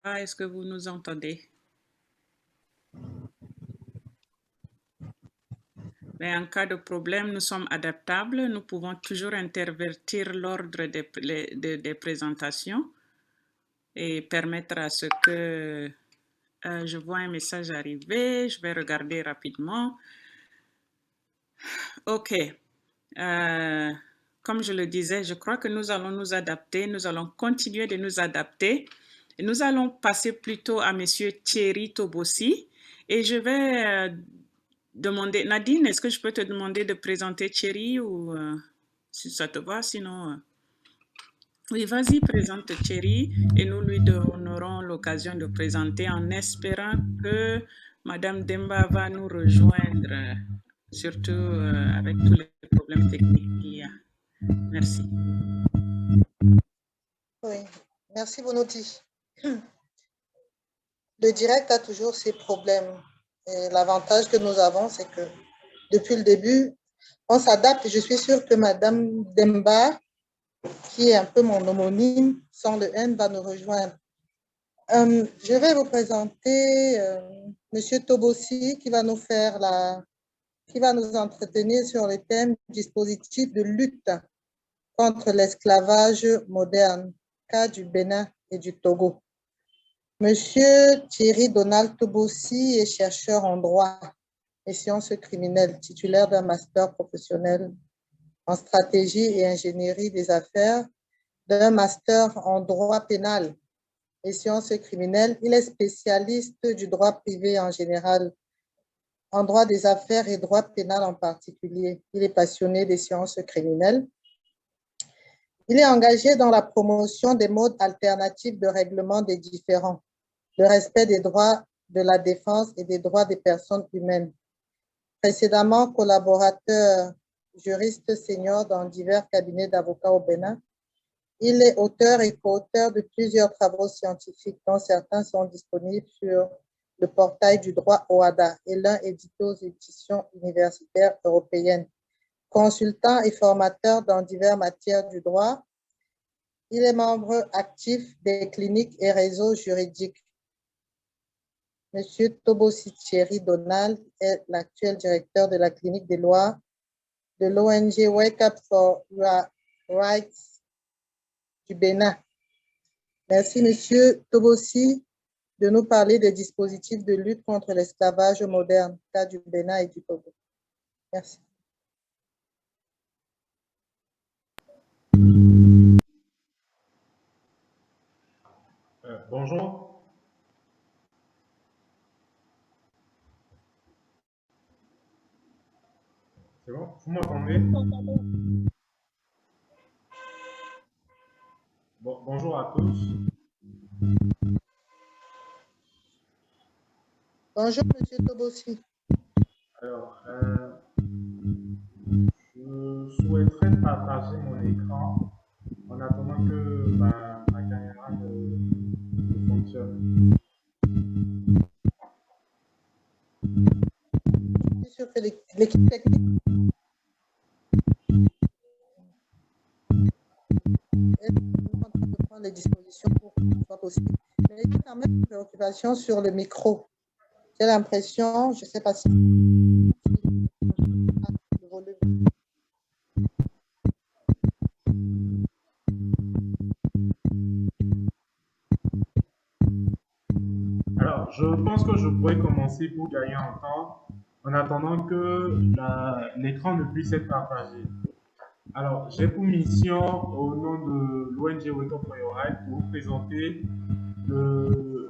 Est-ce que vous nous entendez? Mais en cas de problème, nous sommes adaptables. Nous pouvons toujours intervertir l'ordre des présentations et permettre à ce que je vois un message arriver. Je vais regarder rapidement. OK. Comme je le disais, je crois que nous allons nous adapter. Nous allons continuer de nous adapter. Et nous allons passer plutôt à Monsieur Thierry Tobossi. Et je vais demander, Nadine, est-ce que je peux te demander de présenter Thierry ou si ça te va, sinon... Oui, vas-y, présente Thierry et nous lui donnerons l'occasion de présenter en espérant que Madame Demba va nous rejoindre, surtout avec tous les problèmes techniques qu'il y a. Merci. Oui, merci Bonoti. Le direct a toujours ses problèmes. Et l'avantage que nous avons, c'est que depuis le début, on s'adapte. Je suis sûre que Madame Demba, qui est un peu mon homonyme, sans le N, va nous rejoindre. Je vais vous présenter Monsieur Tobossi qui va nous entretenir sur le thème dispositif de lutte contre l'esclavage moderne, cas du Bénin et du Togo. Monsieur Thierry Donald Tobossi est chercheur en droit et sciences criminelles, titulaire d'un master professionnel en stratégie et ingénierie des affaires, d'un master en droit pénal et sciences criminelles. Il est spécialiste du droit privé en général, en droit des affaires et droit pénal en particulier. Il est passionné des sciences criminelles. Il est engagé dans la promotion des modes alternatifs de règlement des différends, le respect des droits de la défense et des droits des personnes humaines. Précédemment collaborateur juriste senior dans divers cabinets d'avocats au Bénin, il est auteur et co-auteur de plusieurs travaux scientifiques, dont certains sont disponibles sur le portail du droit OADA et l'un édité aux éditions universitaires européennes. Consultant et formateur dans diverses matières du droit, il est membre actif des cliniques et réseaux juridiques. Monsieur Tobossi Thierry Donald est l'actuel directeur de la clinique des lois de l'ONG Wake Up for Rights du Bénin. Merci, Monsieur Tobossi, de nous parler des dispositifs de lutte contre l'esclavage moderne, cas du Bénin et du Togo. Merci. Bonjour. C'est bon? Vous m'entendez? Bonjour à tous. Bonjour, Monsieur Tobossi. Alors, je souhaiterais partager mon écran en attendant que ma caméra ne fonctionne. Je suis sûr que l'équipe technique est en train de prendre les dispositions pour que ce soit possible. Mais il y a quand même une préoccupation sur le micro. J'ai l'impression, je ne sais pas si le volume. Alors, je pense que je pourrais commencer pour gagner en temps en attendant que l'écran ne puisse être partagé. Alors, j'ai pour mission, au nom de l'ONG Wake Up for Your Right, de vous présenter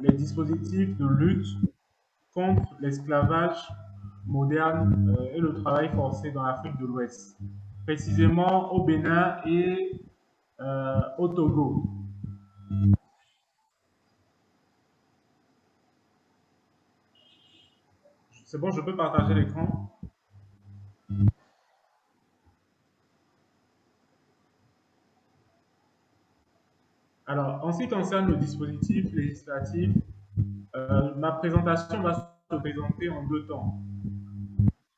les dispositifs de lutte contre l'esclavage moderne et le travail forcé dans l'Afrique de l'Ouest, précisément au Bénin et au Togo. C'est bon, je peux partager l'écran? Alors, en ce qui concerne le dispositif législatif, ma présentation va se présenter en deux temps.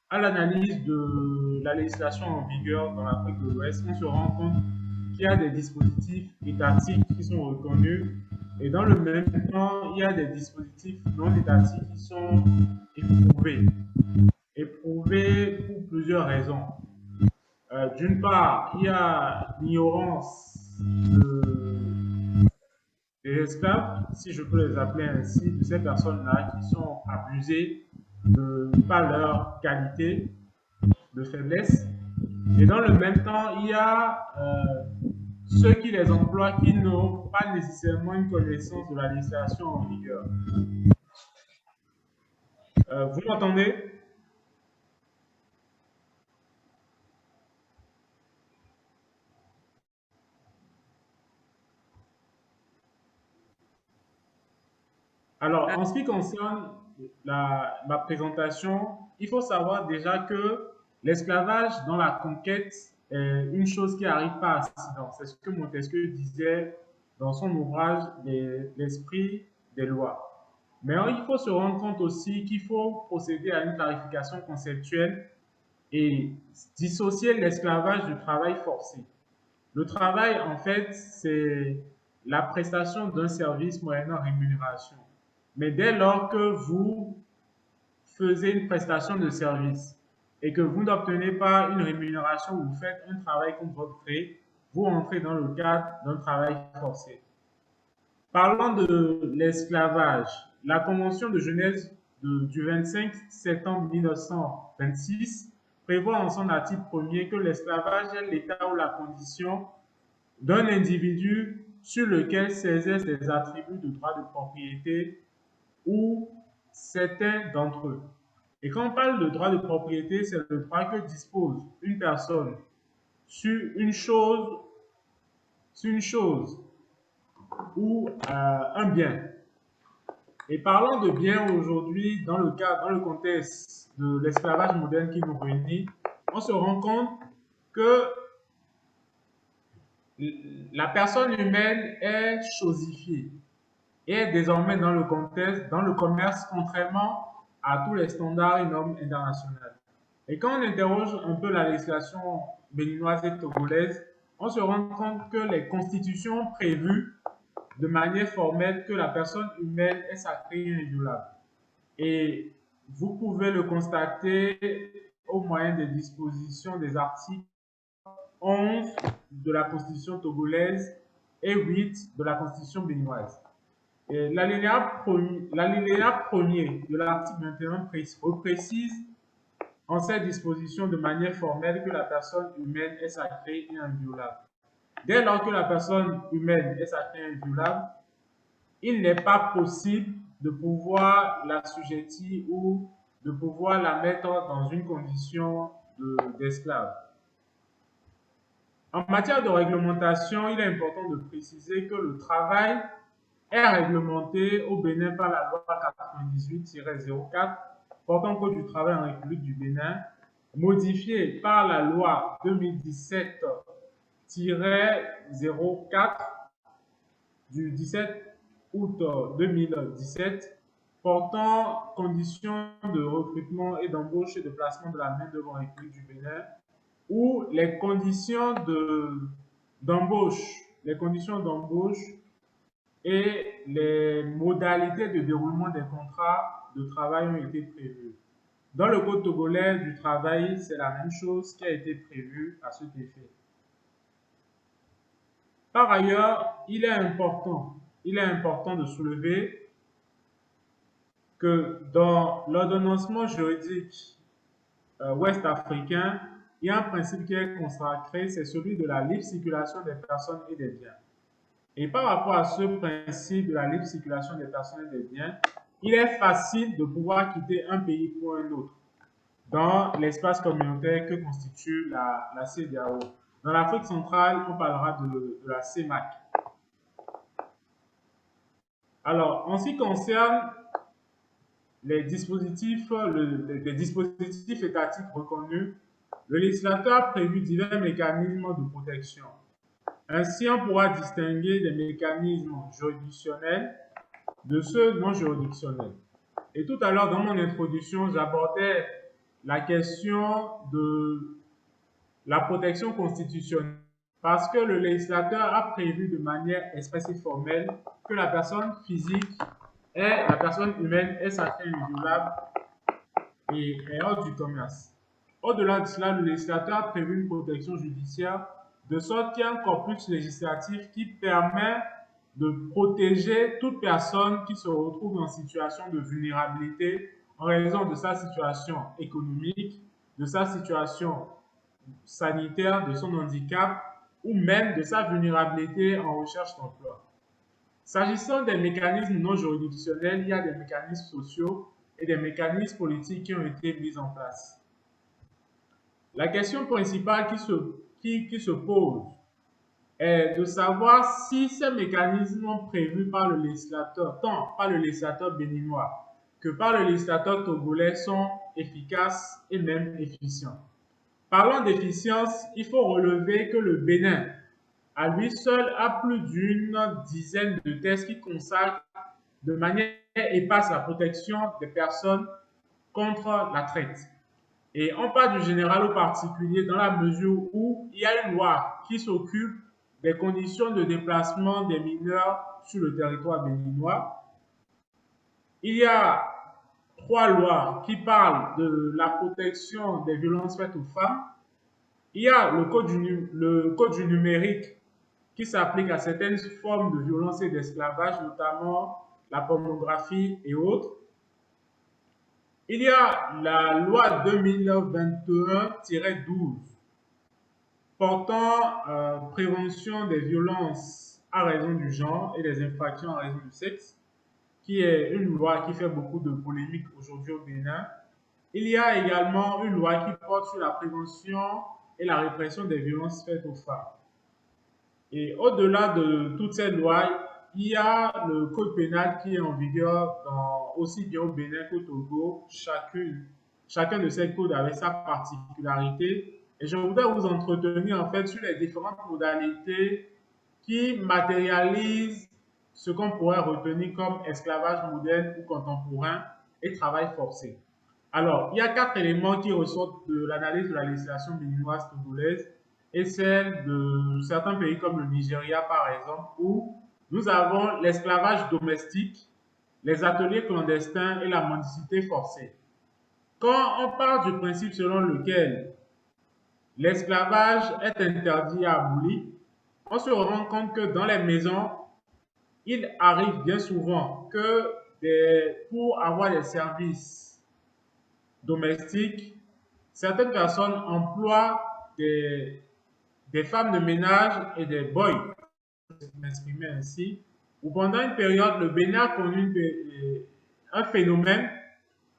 À l'analyse de la législation en vigueur dans l'Afrique de l'Ouest, on se rend compte qu'il y a des dispositifs étatiques qui sont reconnus Et dans le même temps, il y a des dispositifs non étatiques qui sont éprouvés. Éprouvés pour plusieurs raisons. D'une part, il y a l'ignorance des esclaves, si je peux les appeler ainsi, de ces personnes-là qui sont abusées par leur qualité de faiblesse. Et dans le même temps, il y a ceux qui les emploient qui n'ont pas nécessairement une connaissance de la législation en vigueur. Vous m'entendez? Alors, en ce qui concerne ma présentation, il faut savoir déjà que l'esclavage dans la conquête est une chose qui n'arrive pas à accident. C'est ce que Montesquieu disait dans son ouvrage L'esprit des lois. Mais il faut se rendre compte aussi qu'il faut procéder à une clarification conceptuelle et dissocier l'esclavage du travail forcé. Le travail, en fait, c'est la prestation d'un service moyennant rémunération. Mais dès lors que vous faisiez une prestation de service et que vous n'obtenez pas une rémunération ou vous faites un travail contre votre gré, vous entrez dans le cadre d'un travail forcé. Parlant de l'esclavage, la Convention de Genève du 25 septembre 1926 prévoit en son article 1er que l'esclavage est l'état ou la condition d'un individu sur lequel s'exercent des attributs de droit de propriété ou certains d'entre eux. Et quand on parle de droit de propriété, c'est le droit que dispose une personne sur une chose ou un bien. Et parlant de bien aujourd'hui, dans le contexte de l'esclavage moderne qui nous réunit, on se rend compte que la personne humaine est chosifiée et est désormais dans le contexte, dans le commerce, contrairement à tous les standards et normes internationales. Et quand on interroge un peu la législation béninoise et togolaise, on se rend compte que les constitutions prévues de manière formelle que la personne humaine est sacrée et inviolable. Et vous pouvez le constater au moyen des dispositions des articles 11 de la constitution togolaise et 8 de la constitution béninoise. L'alinéa premier de l'article 21 reprécise en cette disposition de manière formelle que la personne humaine est sacrée et inviolable. Dès lors que la personne humaine est sacrée et inviolable, il n'est pas possible de pouvoir l'assujettir ou de pouvoir la mettre dans une condition d'esclave. En matière de réglementation, il est important de préciser que le travail est réglementé au Bénin par la loi 98-04 portant code du travail en République du Bénin, modifiée par la loi 2017-04 du 17 août 2017 portant conditions de recrutement et d'embauche et de placement de la main-d'œuvre en République du Bénin, où les conditions d'embauche et les modalités de déroulement des contrats de travail ont été prévues. Dans le code togolais du travail, c'est la même chose qui a été prévue à cet effet. Par ailleurs, il est important de soulever que dans l'ordonnancement juridique ouest-africain, il y a un principe qui est consacré, c'est celui de la libre circulation des personnes et des biens. Et par rapport à ce principe de la libre circulation des personnes et des biens, il est facile de pouvoir quitter un pays pour un autre dans l'espace communautaire que constitue la CEDEAO. Dans l'Afrique centrale, on parlera de la CEMAC. Alors, en ce qui concerne les dispositifs étatiques reconnus, le législateur a prévu divers mécanismes de protection. Ainsi, on pourra distinguer des mécanismes juridictionnels de ceux non juridictionnels. Et tout à l'heure, dans mon introduction, j'abordais la question de la protection constitutionnelle Parce que le législateur a prévu de manière expresse et formelle que la personne physique et la personne humaine est sacrée et inviolable et est hors du commerce. Au-delà de cela, le législateur a prévu une protection judiciaire de sorte qu'il y a un corpus législatif qui permet de protéger toute personne qui se retrouve en situation de vulnérabilité en raison de sa situation économique, de sa situation sanitaire, de son handicap ou même de sa vulnérabilité en recherche d'emploi. S'agissant des mécanismes non juridictionnels, il y a des mécanismes sociaux et des mécanismes politiques qui ont été mis en place. La question principale qui se pose est de savoir si ces mécanismes prévus par le législateur, tant par le législateur béninois que par le législateur togolais, sont efficaces et même efficients. Parlant d'efficience, il faut relever que le Bénin, à lui seul, a plus d'une dizaine de textes qui consacrent de manière éparse la protection des personnes contre la traite. Et on parle du général au particulier dans la mesure où il y a une loi qui s'occupe des conditions de déplacement des mineurs sur le territoire béninois. Il y a 3 lois qui parlent de la protection des violences faites aux femmes. Il y a le code du numérique qui s'applique à certaines formes de violence et d'esclavage, notamment la pornographie et autres. Il y a la loi 2021-12 portant prévention des violences à raison du genre et des infractions à raison du sexe, qui est une loi qui fait beaucoup de polémiques aujourd'hui au Bénin. Il y a également une loi qui porte sur la prévention et la répression des violences faites aux femmes. Et au-delà de toutes ces lois, il y a le code pénal qui est en vigueur aussi bien au Bénin qu'au Togo. Chacun de ces codes avait sa particularité. Et je voudrais vous entretenir en fait sur les différentes modalités qui matérialisent ce qu'on pourrait retenir comme esclavage moderne ou contemporain et travail forcé. Alors, il y a 4 éléments qui ressortent de l'analyse de la législation béninoise togolaise et celle de certains pays comme le Nigeria par exemple, où nous avons l'esclavage domestique, les ateliers clandestins et la mendicité forcée. Quand on part du principe selon lequel l'esclavage est interdit et aboli, on se rend compte que dans les maisons, il arrive bien souvent que pour avoir des services domestiques, certaines personnes emploient des femmes de ménage et des boys, je vais m'exprimer ainsi, où pendant une période, le Bénin a connu un phénomène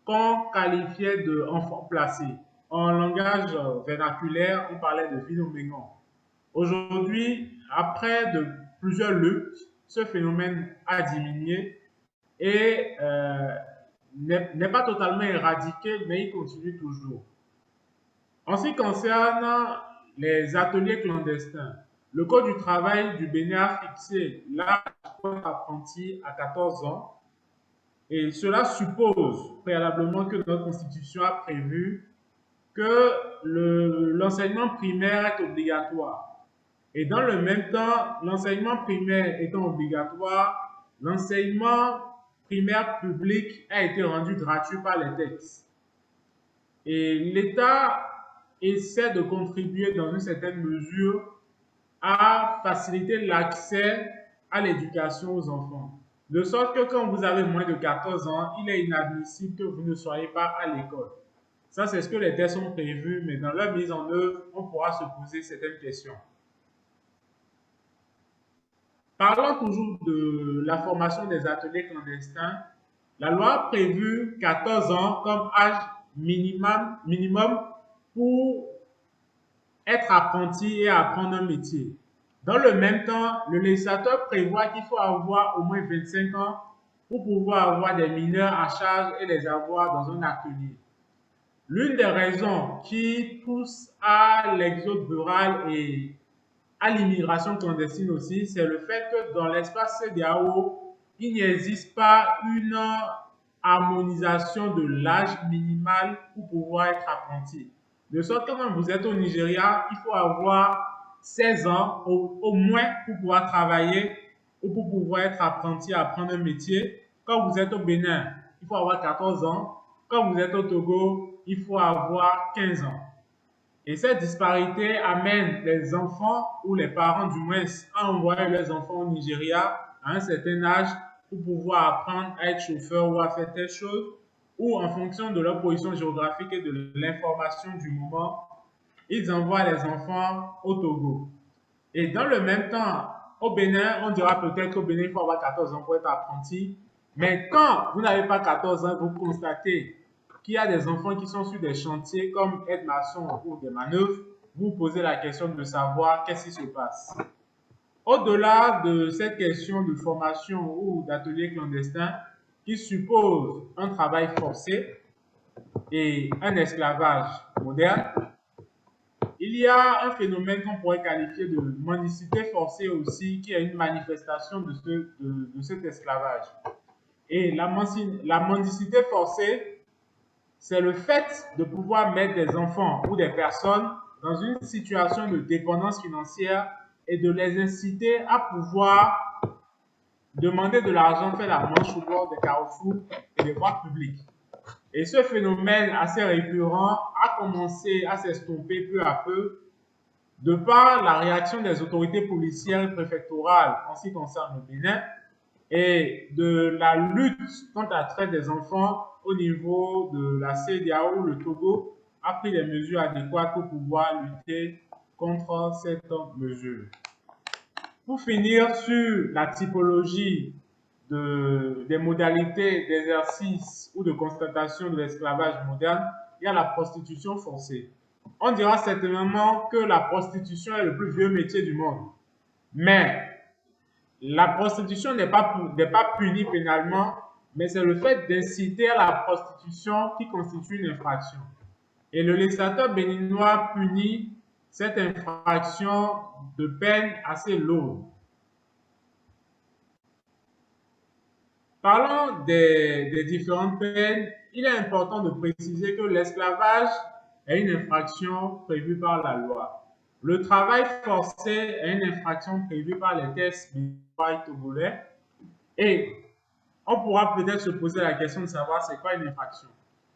qu'on qualifiait d'enfants placés. En langage vernaculaire, on parlait de phénomène. Aujourd'hui, après plusieurs luttes, ce phénomène a diminué et n'est pas totalement éradiqué, mais il continue toujours. En ce qui concerne les ateliers clandestins, le Code du travail du Bénin a fixé l'âge pour être apprenti à 14 ans et cela suppose préalablement que notre Constitution a prévu que l'enseignement primaire est obligatoire. Et dans le même temps, l'enseignement primaire étant obligatoire, l'enseignement primaire public a été rendu gratuit par les textes. Et l'État essaie de contribuer dans une certaine mesure à faciliter l'accès à l'éducation aux enfants. De sorte que quand vous avez moins de 14 ans, il est inadmissible que vous ne soyez pas à l'école. Ça, c'est ce que les textes ont prévu, mais dans leur mise en œuvre, on pourra se poser certaines questions. Parlant toujours de la formation des ateliers clandestins, la loi a prévu 14 ans comme âge minimum pour être apprenti et apprendre un métier. Dans le même temps, le législateur prévoit qu'il faut avoir au moins 25 ans pour pouvoir avoir des mineurs à charge et les avoir dans un atelier. L'une des raisons qui pousse à l'exode rural et à l'immigration clandestine aussi, c'est le fait que dans l'espace CEDEAO, il n'existe pas une harmonisation de l'âge minimal pour pouvoir être apprenti. De sorte que quand vous êtes au Nigeria, il faut avoir 16 ans au moins pour pouvoir travailler ou pour pouvoir être apprenti, apprendre un métier. Quand vous êtes au Bénin, il faut avoir 14 ans. Quand vous êtes au Togo, il faut avoir 15 ans. Et cette disparité amène les enfants ou les parents du moins à envoyer leurs enfants au Nigeria à un certain âge pour pouvoir apprendre à être chauffeur ou à faire telle chose, ou en fonction de leur position géographique et de l'information du moment, ils envoient les enfants au Togo. Et dans le même temps, au Bénin, on dira peut-être qu'au Bénin, il faut avoir 14 ans pour être apprenti. Mais quand vous n'avez pas 14 ans, vous constatez qu'il y a des enfants qui sont sur des chantiers comme aide-maçon ou des manœuvres, vous posez la question de savoir qu'est-ce qui se passe. Au-delà de cette question de formation ou d'atelier clandestin qui suppose un travail forcé et un esclavage moderne, il y a un phénomène qu'on pourrait qualifier de mendicité forcée aussi, qui est une manifestation de cet esclavage. Et la mendicité forcée, c'est le fait de pouvoir mettre des enfants ou des personnes dans une situation de dépendance financière et de les inciter à pouvoir demander de l'argent, faire la manche au bord des carrefours et des voies publiques. Et ce phénomène assez récurrent a commencé à s'estomper peu à peu de par la réaction des autorités policières et préfectorales en ce qui concerne le Bénin et de la lutte contre la traite des enfants au niveau de la CEDEAO, le Togo a pris des mesures adéquates pour pouvoir lutter contre cette mesure. Pour finir sur la typologie des modalités d'exercice ou de constatation de l'esclavage moderne, il y a la prostitution forcée. On dira certainement que la prostitution est le plus vieux métier du monde. Mais la prostitution n'est pas punie pénalement, mais c'est le fait d'inciter à la prostitution qui constitue une infraction. Et le législateur béninois punit cette infraction de peine assez lourde. Parlant des différentes peines, il est important de préciser que l'esclavage est une infraction prévue par la loi. Le travail forcé est une infraction prévue par les textes béninois togolais. Et on pourra peut-être se poser la question de savoir c'est quoi une infraction.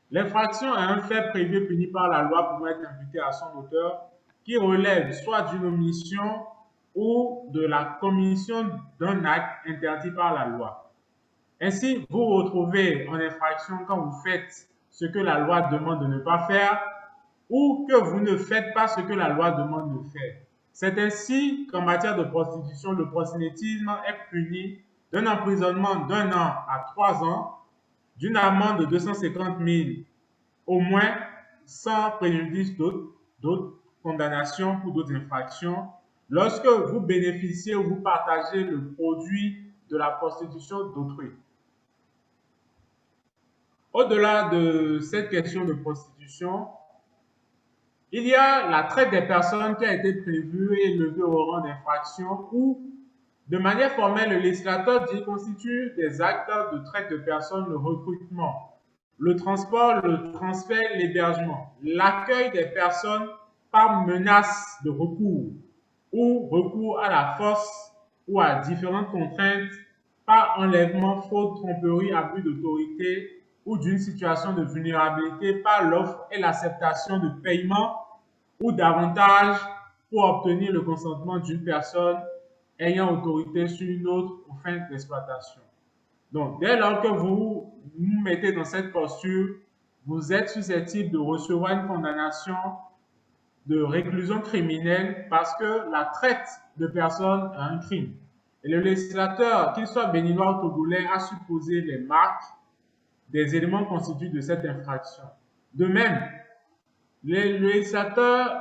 L'infraction est un fait prévu et puni par la loi pouvant être imputé à son auteur qui relève soit d'une omission ou de la commission d'un acte interdit par la loi. Ainsi, vous vous retrouvez en infraction quand vous faites ce que la loi demande de ne pas faire ou que vous ne faites pas ce que la loi demande de faire. C'est ainsi qu'en matière de prostitution, le proxénétisme est puni d'un emprisonnement d'1 an à 3 ans, d'une amende de 250 000 au moins, sans préjudice d'autres condamnations pour d'autres infractions, lorsque vous bénéficiez ou vous partagez le produit de la prostitution d'autrui. Au-delà de cette question de prostitution, il y a la traite des personnes qui a été prévue et élevée au rang d'infraction où, de manière formelle, le législateur dit constitue des actes de traite de personnes le recrutement, le transport, le transfert, l'hébergement, l'accueil des personnes par menace de recours ou recours à la force ou à différentes contraintes par enlèvement, faute, tromperie, abus d'autorité ou d'une situation de vulnérabilité par l'offre et l'acceptation de paiement ou d'avantages pour obtenir le consentement d'une personne ayant autorité sur une autre aux fins d'exploitation. Donc, dès lors que vous vous mettez dans cette posture, vous êtes susceptible de recevoir une condamnation de réclusion criminelle parce que la traite de personnes est un crime. Et le législateur, qu'il soit béninois ou togolais, a supposé les marques des éléments constitutifs de cette infraction. De même, le législateur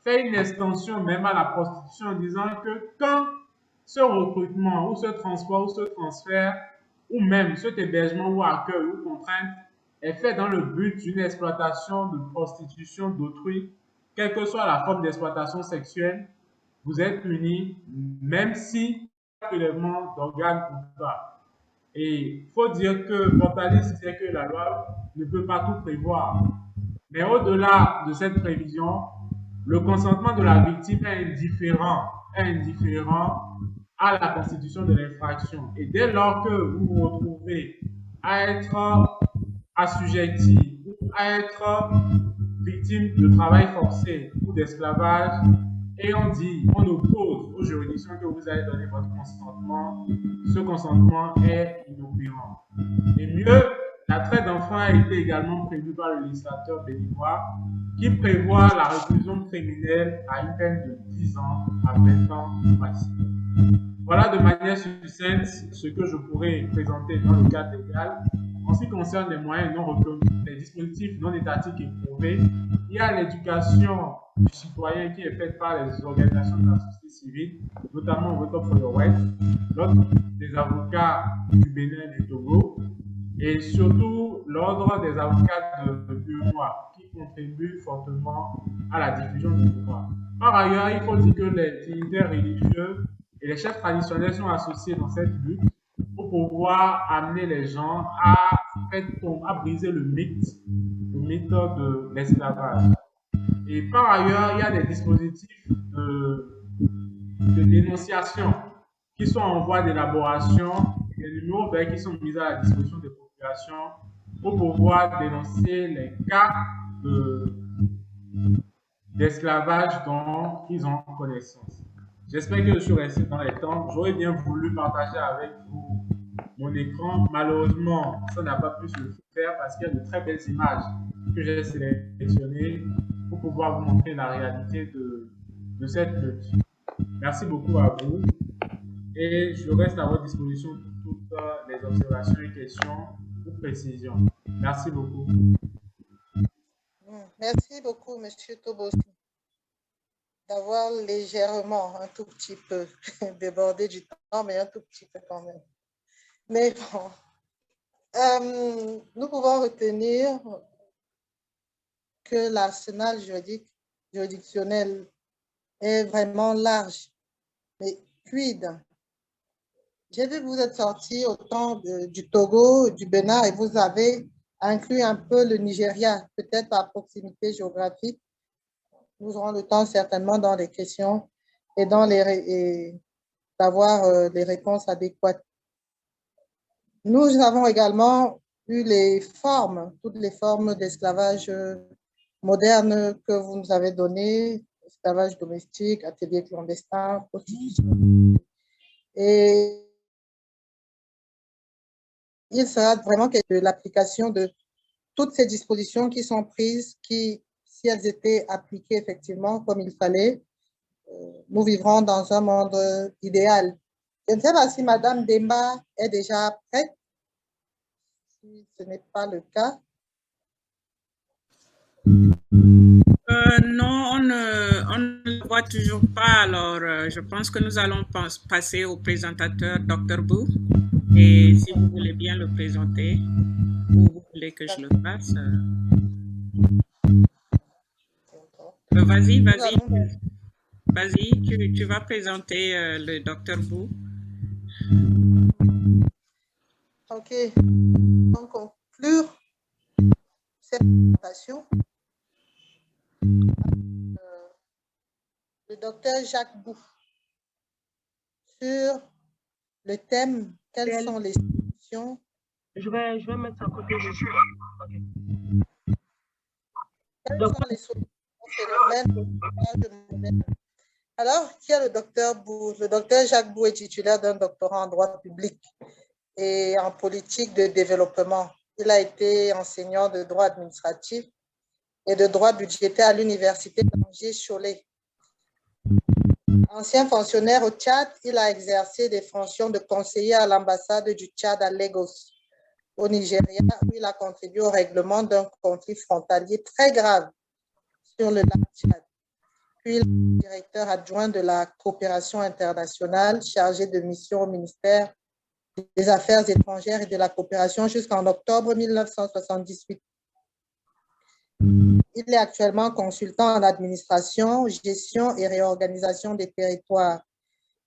fait une extension même à la prostitution en disant que quand ce recrutement ou ce transport ou ce transfert ou même cet hébergement ou accueil ou contrainte est fait dans le but d'une exploitation de prostitution d'autrui, quelle que soit la forme d'exploitation sexuelle, vous êtes puni même si prélèvement d'organes ou pas. Et il faut dire que Portalis sait que la loi ne peut pas tout prévoir. Mais au-delà de cette prévision, le consentement de la victime est indifférent à la constitution de l'infraction. Et dès lors que vous vous retrouvez à être assujetti ou à être victime de travail forcé ou d'esclavage, et on oppose aux juridictions que vous avez donné votre consentement, ce consentement est inopérant. Et mieux, la traite d'enfants a été également prévue par le législateur béninois qui prévoit la réclusion criminelle à une peine de 10 ans à 20 ans maximum. Voilà de manière succincte ce que je pourrais présenter dans le cadre légal. En ce qui concerne les moyens non reconnus, les dispositifs non étatiques éprouvés, il y a l'éducation du citoyen qui est faite par les organisations de la société civile, notamment Wake Up for Your Rights, l'ordre des avocats du Bénin et du Togo, et surtout l'ordre des avocats de l'UEMOA, qui contribuent fortement à la diffusion du droit. Par ailleurs, il faut dire que les dignitaires religieux et les chefs traditionnels sont associés dans cette lutte pour pouvoir amener les gens à briser le mythe de l'esclavage. Et par ailleurs, il y a des dispositifs de dénonciation qui sont en voie d'élaboration, des numéros verts qui sont mis à la disposition des populations pour pouvoir dénoncer les cas d'esclavage dont ils ont connaissance. J'espère que je suis resté dans les temps. J'aurais bien voulu partager avec vous mon écran. Malheureusement, ça n'a pas pu se faire parce qu'il y a de très belles images que j'ai sélectionnées pour pouvoir vous montrer la réalité de cette lutte. Merci beaucoup à vous et je reste à votre disposition pour toutes les observations et questions ou précisions. Merci beaucoup. Merci beaucoup, M. Tobosi, d'avoir légèrement, un tout petit peu débordé du temps, mais un tout petit peu quand même. Mais bon, nous pouvons retenir que l'arsenal juridictionnel est vraiment large, mais fluide. J'ai vu que vous êtes sorti au temps du Togo, du Bénin, et vous avez inclus un peu le Nigeria, peut-être à proximité géographique. Nous aurons le temps certainement dans les questions et d'avoir les réponses adéquates. Nous avons également eu les formes, toutes les formes d'esclavage moderne que vous nous avez données, esclavage domestique, atelier clandestin, prostitution. Et il sera vraiment que l'application de toutes ces dispositions qui sont prises, qui, si elles étaient appliquées effectivement comme il fallait, nous vivrons dans un monde idéal. Je ne sais pas si Madame Demba est déjà prête. Si ce n'est pas le cas. Non, on ne le voit toujours pas. Alors, je pense que nous allons passer au présentateur, Dr. Bou. Et si vous voulez bien le présenter, ou vous voulez que je le fasse. Vas-y. Vas-y, tu vas présenter le Dr. Bou. OK. Donc, conclure cette présentation. Le docteur Jacques Bou sur le thème « Quelles sont les solutions ?» Je vais mettre ça à côté de ça. Okay. Quelles sont les solutions au phénomène? Alors, qui est le docteur Bou? Le docteur Jacques Bou est titulaire d'un doctorat en droit public et en politique de développement. Il a été enseignant de droit administratif et de droit budgétaire à l'université d'Angers-Cholet. Ancien fonctionnaire au Tchad, il a exercé des fonctions de conseiller à l'ambassade du Tchad à Lagos, au Nigeria, où il a contribué au règlement d'un conflit frontalier très grave sur le lac Tchad. Puis, il est directeur adjoint de la coopération internationale, chargé de mission au ministère des Affaires étrangères et de la coopération jusqu'en octobre 1978. Il est actuellement consultant en administration, gestion et réorganisation des territoires.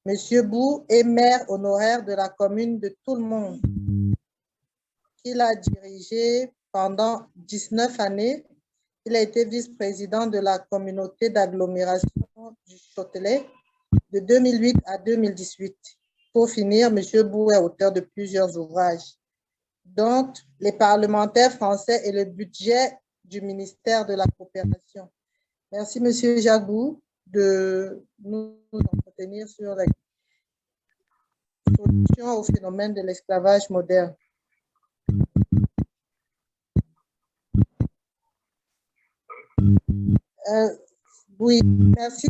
Monsieur Bou est maire honoraire de la commune de Tout le Monde, qu'il a dirigé pendant 19 années Il a été vice-président de la communauté d'agglomération du Châtelet de 2008 à 2018. Pour finir, M. Bou est auteur de plusieurs ouvrages, dont Les parlementaires français et le budget du ministère de la coopération. Merci, M. Jacques Bou, de nous entretenir sur la solution au phénomène de l'esclavage moderne. Oui, merci.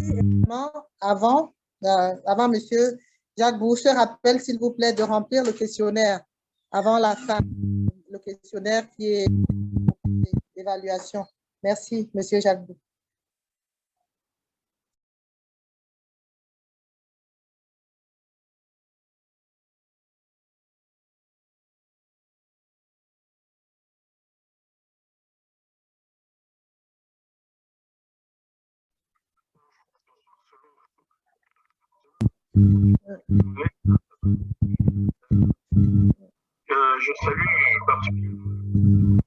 Avant, M. Jacques Bou, je rappelle, s'il vous plaît, de remplir le questionnaire avant la fin, le questionnaire qui est d'évaluation. Merci, M. Jacques Bou. Je salue particulièrement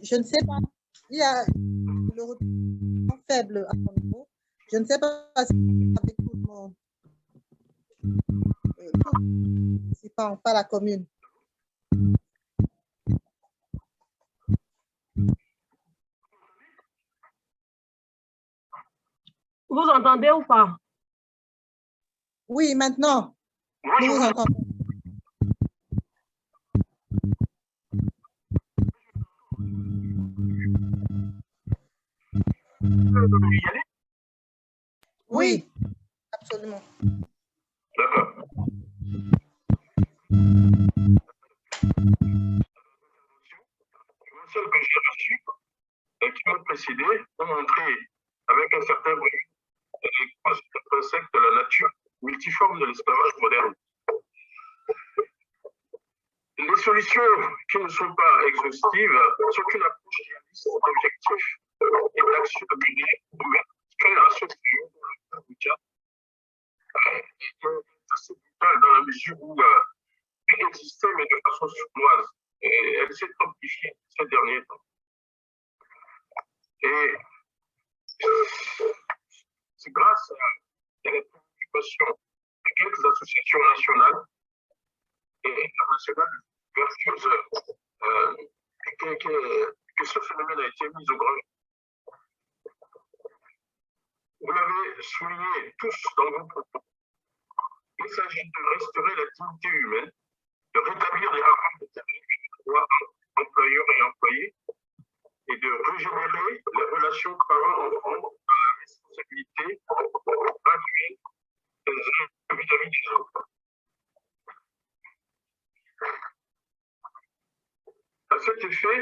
je ne sais pas, il y a le retour faible à mon niveau. Je ne sais pas si avec tout le monde. C'est pas la commune. Vous entendez ou pas? Oui, maintenant. Nous vous entendons. Oui, absolument. D'accord. Celle que j'ai reçue et qui m'a précédé ont montré avec un certain bruit les causes intrinsèques de la nature multiforme de l'esclavage moderne. Les solutions qui ne sont pas exhaustives sont une approche réaliste d'objectifs et d'actions menées pour mettre fin à ce fléau dans le cas est assez brutal dans la mesure où il existait, mais de façon sournoise. Et elle s'est amplifiée ces derniers temps. Et c'est grâce à la préoccupation de quelques associations nationales et internationales vertueuses que ce phénomène a été mis au grand jour. Vous l'avez souligné tous dans vos propos. Il s'agit de restaurer la dignité humaine, de rétablir les rapports de droits employeurs et employés, et de régénérer les relations parents-enfants dans la responsabilité graduée des uns vis-à-vis des autres. À cet effet,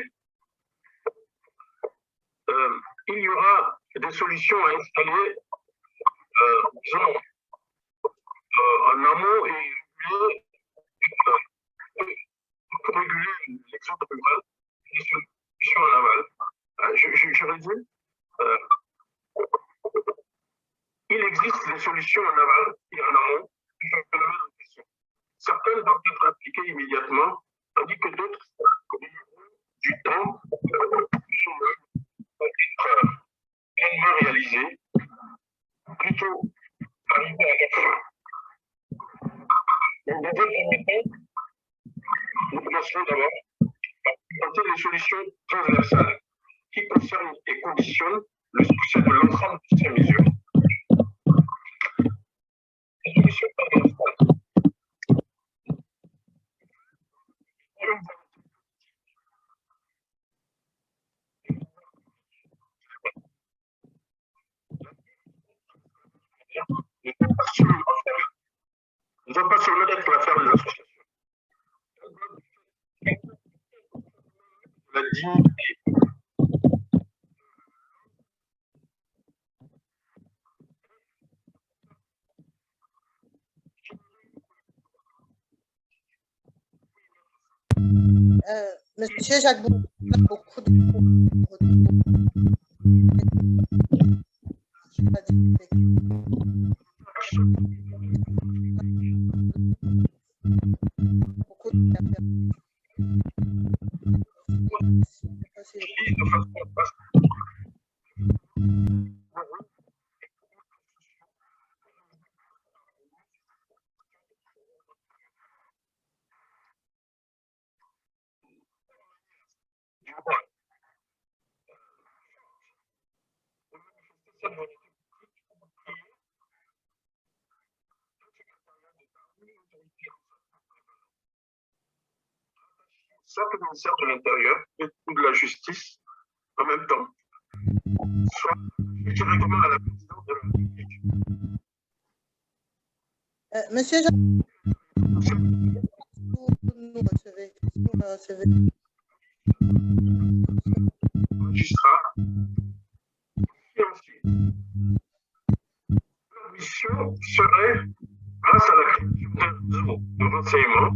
il y aura des solutions à installer, disons, en amont et pour réguler l'exode rural, des solutions en aval. Je résume. Il existe des solutions en aval et en amont du phénomène en question. Certaines doivent être appliquées immédiatement, tandis que d'autres du temps sont être pleinement réalisées, plutôt arriver à la fin. Donc, dans un premier temps, nous commencerons d'abord par présenter les solutions transversales qui concernent et conditionnent le succès de l'ensemble de ces mesures. Les solutions transversales. Ne doit pas seulement être l'affaire des associations. La dignité. Monsieur Jacques Bou, beaucoup de soit le ministère de l'Intérieur ou de la Justice en même temps, soit directement à la présidence de la République. Monsieur Jean, nous recevez, Magistrat. Et ensuite, la mission serait, grâce à la création d'un réseau de renseignement,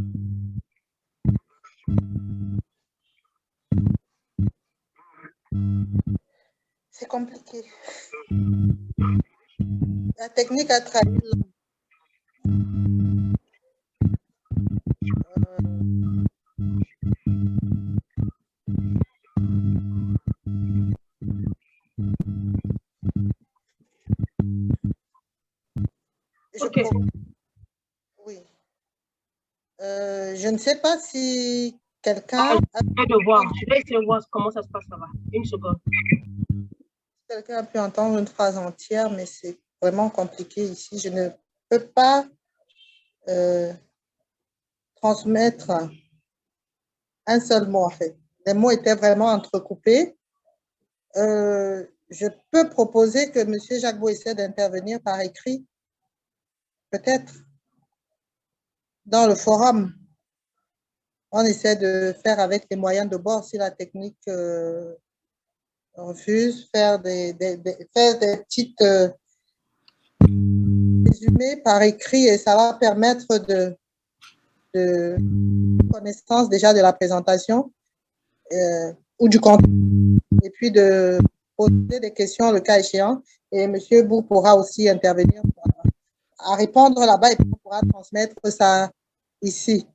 c'est compliqué. La technique a trahi. Ok. Oui. Je ne sais pas si quelqu'un Je vais essayer de voir comment ça se passe là-bas. Une seconde. quelqu'un a pu entendre une phrase entière, mais c'est vraiment compliqué ici. Je ne peux pas transmettre un seul mot, en fait. Les mots étaient vraiment entrecoupés. Je peux proposer que M. Jacques essaie d'intervenir par écrit, peut-être, dans le forum. On essaie de faire avec les moyens de bord si la technique refuse, faire des petites résumés par écrit et ça va permettre de connaissance déjà de la présentation ou du contenu et puis de poser des questions le cas échéant et M. Bou pourra aussi intervenir à répondre là-bas et puis on pourra transmettre ça ici.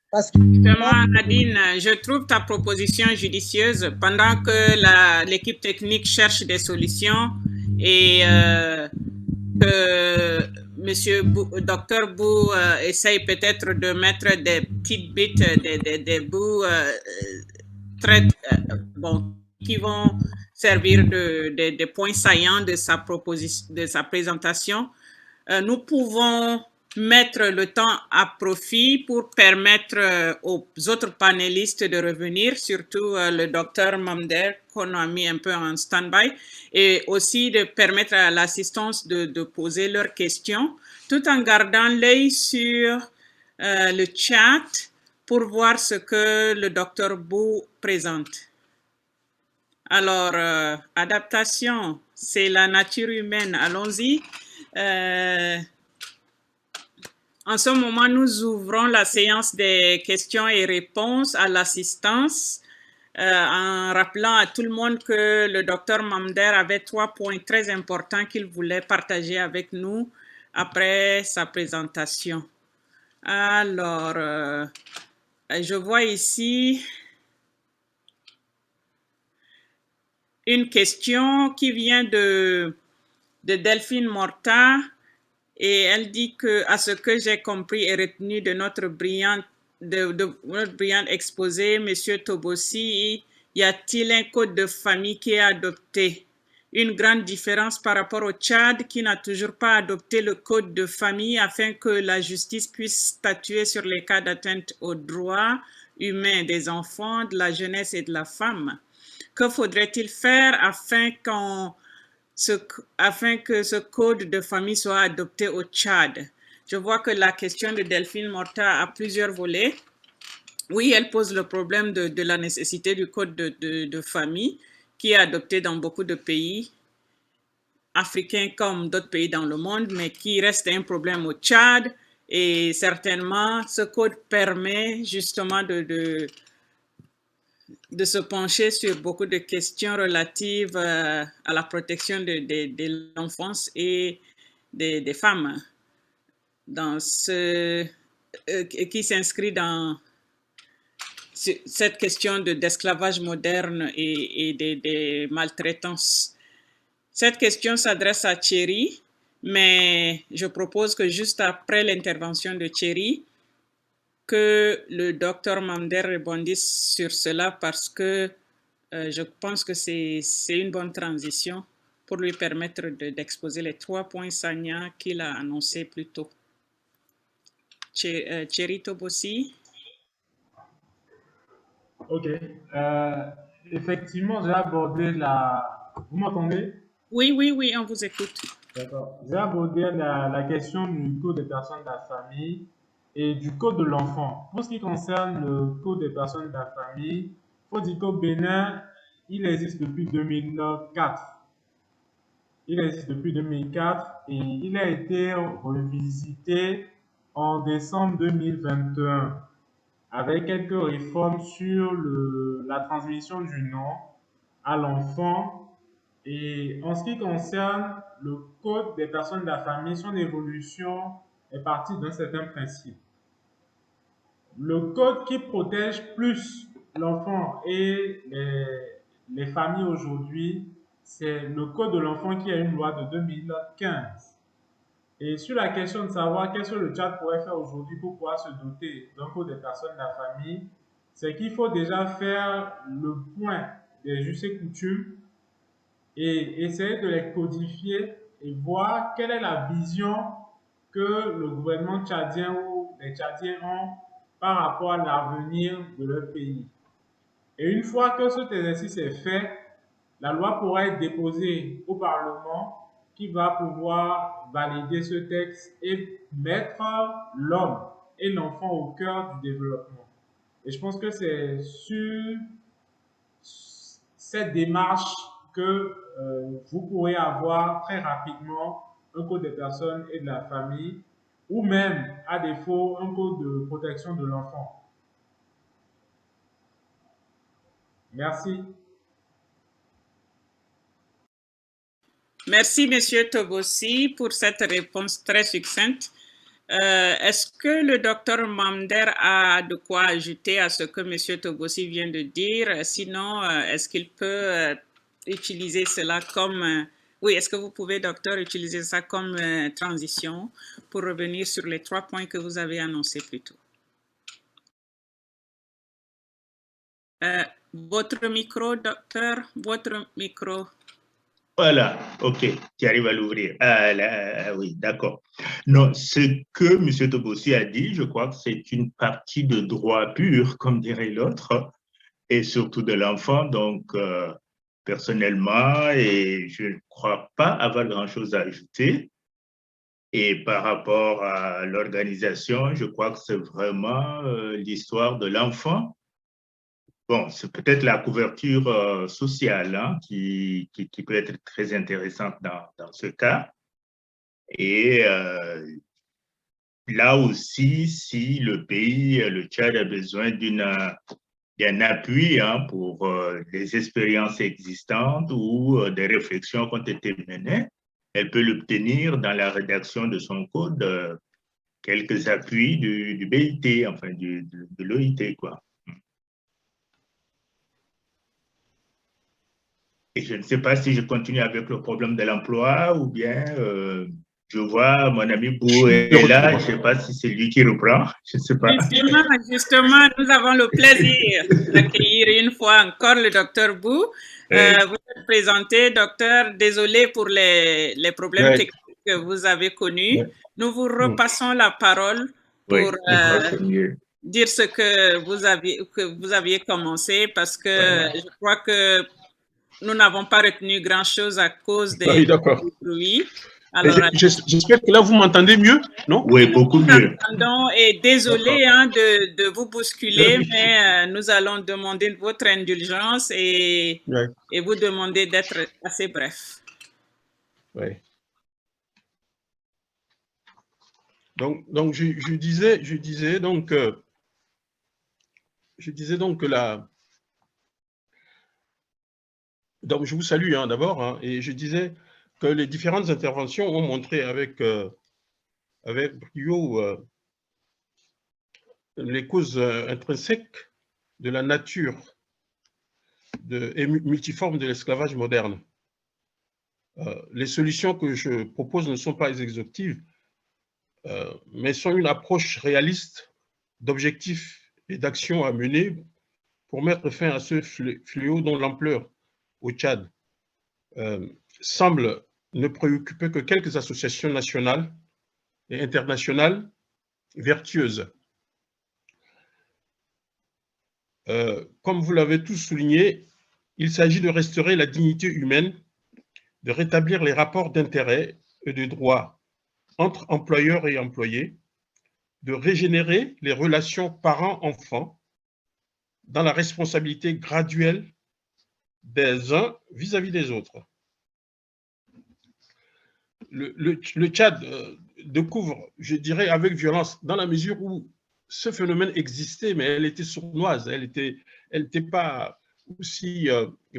Parce que Justement, Nadine, je trouve ta proposition judicieuse pendant que l'équipe technique cherche des solutions et que Monsieur Dr Bou essaye peut-être de mettre des petites bits, des bouts très bon qui vont servir de points saillants de sa proposition, de sa présentation. Nous pouvons mettre le temps à profit pour permettre aux autres panélistes de revenir, surtout le docteur Mamder qu'on a mis un peu en stand-by, et aussi de permettre à l'assistance de poser leurs questions, tout en gardant l'œil sur le chat pour voir ce que le docteur Bou présente. Alors, adaptation, c'est la nature humaine. Allons-y. En ce moment, nous ouvrons la séance des questions et réponses à l'assistance en rappelant à tout le monde que le docteur Mamder avait 3 points très importants qu'il voulait partager avec nous après sa présentation. Alors, je vois ici une question qui vient de Delphine Morta. Et elle dit que, à ce que j'ai compris et retenu de notre brillant exposé, M. Tobossi, y a-t-il un code de famille qui est adopté? Une grande différence par rapport au Tchad qui n'a toujours pas adopté le code de famille afin que la justice puisse statuer sur les cas d'atteinte aux droits humains des enfants, de la jeunesse et de la femme. Que faudrait-il faire afin que ce code de famille soit adopté au Tchad? Je vois que la question de Delphine Morta a plusieurs volets. Oui, elle pose le problème de la nécessité du code de famille qui est adopté dans beaucoup de pays africains comme d'autres pays dans le monde, mais qui reste un problème au Tchad. Et certainement, ce code permet justement de se pencher sur beaucoup de questions relatives à la protection de l'enfance et des femmes qui s'inscrit dans cette question d'esclavage moderne et des maltraitances. Cette question s'adresse à Thierry, mais je propose que juste après l'intervention de Thierry, que le docteur Mamder rebondisse sur cela parce que je pense que c'est une bonne transition pour lui permettre d'exposer les 3 points Sanya qu'il a annoncés plus tôt. Thierry Tobossi. Ok. Effectivement, j'ai abordé la... Vous m'entendez? Oui, oui, oui, on vous écoute. D'accord. J'ai abordé la question du code des personnes de la famille et du code de l'enfant. Pour ce qui concerne le code des personnes de la famille, il faut dire qu'au Bénin, il existe depuis 2004. Il existe depuis 2004 et il a été revisité en décembre 2021 avec quelques réformes sur la transmission du nom à l'enfant. Et en ce qui concerne le code des personnes de la famille, son évolution est partie d'un certain principe. Le code qui protège plus l'enfant et les familles aujourd'hui, c'est le code de l'enfant qui a une loi de 2015. Et sur la question de savoir qu'est-ce que le Tchad pourrait faire aujourd'hui pour pouvoir se doter d'un code des personnes de la famille, c'est qu'il faut déjà faire le point des us et coutumes et essayer de les codifier et voir quelle est la vision que le gouvernement tchadien ou les Tchadiens ont par rapport à l'avenir de leur pays. Et une fois que cet exercice est fait, la loi pourra être déposée au Parlement qui va pouvoir valider ce texte et mettre l'homme et l'enfant au cœur du développement. Et je pense que c'est sur cette démarche que vous pourrez avoir très rapidement un code des personnes et de la famille, ou même, à défaut, un code de protection de l'enfant. Merci. Merci, Monsieur Tobossi, pour cette réponse très succincte. Est-ce que le docteur Mamder a de quoi ajouter à ce que Monsieur Tobossi vient de dire? Sinon, est-ce qu'il peut utiliser cela comme... oui, est-ce que vous pouvez, docteur, utiliser ça comme transition pour revenir sur les 3 points que vous avez annoncés plus tôt? Votre micro, docteur, votre micro. Voilà, ok, tu arrives à l'ouvrir. Oui, d'accord. Non, ce que M. Tobossi a dit, je crois que c'est une partie de droit pur, comme dirait l'autre, et surtout de l'enfant. Donc, personnellement, et je ne crois pas avoir grand-chose à ajouter. Et par rapport à l'organisation, je crois que c'est vraiment l'histoire de l'enfant. Bon, c'est peut-être la couverture sociale hein, qui peut être très intéressante dans ce cas. Et là aussi, si le pays, le Tchad, a besoin d'un appui hein, pour les expériences existantes ou des réflexions qui ont été menées, elle peut l'obtenir dans la rédaction de son code, quelques appuis du BIT, enfin de l'OIT, quoi. Et je ne sais pas si je continue avec le problème de l'emploi ou bien je vois mon ami Bou est là. Je ne sais pas si c'est lui qui reprend. Je ne sais pas. Justement, nous avons le plaisir d'accueillir une fois encore le docteur Bou. Vous êtes présenté, docteur. Désolé pour les problèmes techniques que vous avez connus. Nous vous repassons la parole pour dire ce que vous aviez commencé parce que je crois que nous n'avons pas retenu grand-chose à cause des bruits. J'espère que là, vous m'entendez mieux, non? Oui, beaucoup mieux. Et désolé hein, de vous bousculer, mais nous allons demander votre indulgence et vous demander d'être assez bref. Oui. Donc je disais donc que donc je vous salue hein, d'abord hein, et je disais que les différentes interventions ont montré avec brio les causes intrinsèques de la nature et multiforme de l'esclavage moderne. Les solutions que je propose ne sont pas exhaustives, mais sont une approche réaliste d'objectifs et d'actions à mener pour mettre fin à ce fléau dont l'ampleur au Tchad semble ne préoccuper que quelques associations nationales et internationales vertueuses. Comme vous l'avez tous souligné, il s'agit de restaurer la dignité humaine, de rétablir les rapports d'intérêt et de droit entre employeurs et employés, de régénérer les relations parents-enfants dans la responsabilité graduelle des uns vis-à-vis des autres. Le Tchad découvre, je dirais, avec violence, dans la mesure où ce phénomène existait, mais elle était sournoise, elle n'était pas aussi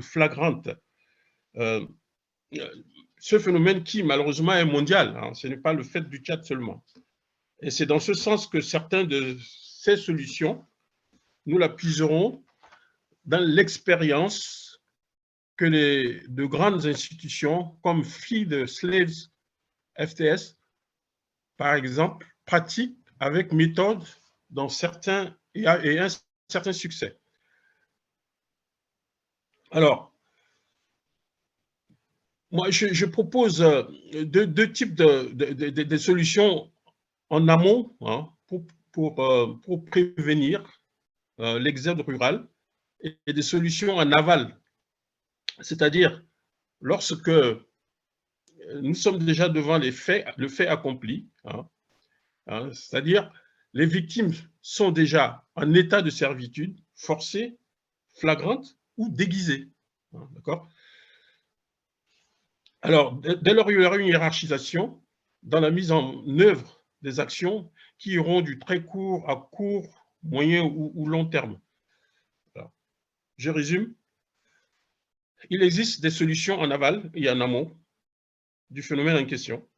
flagrante. Ce phénomène qui, malheureusement, est mondial, hein, ce n'est pas le fait du Tchad seulement. Et c'est dans ce sens que certaines de ces solutions, nous la puiserons dans l'expérience que de grandes institutions comme Free the Slaves, FTS, par exemple, pratiquent avec méthode dans certains et un certain succès. Alors, moi, je propose deux types de solutions en amont, hein, pour prévenir l'exode rural, et des solutions en aval, c'est-à-dire lorsque nous sommes déjà devant le fait accompli, hein, c'est-à-dire les victimes sont déjà en état de servitude forcée, flagrante ou déguisée. Hein, d'accord ? Alors, dès lors, il y aura une hiérarchisation dans la mise en œuvre des actions qui iront du très court à court, moyen ou long terme. Alors, je résume. Il existe des solutions en aval et en amont du phénomène en question.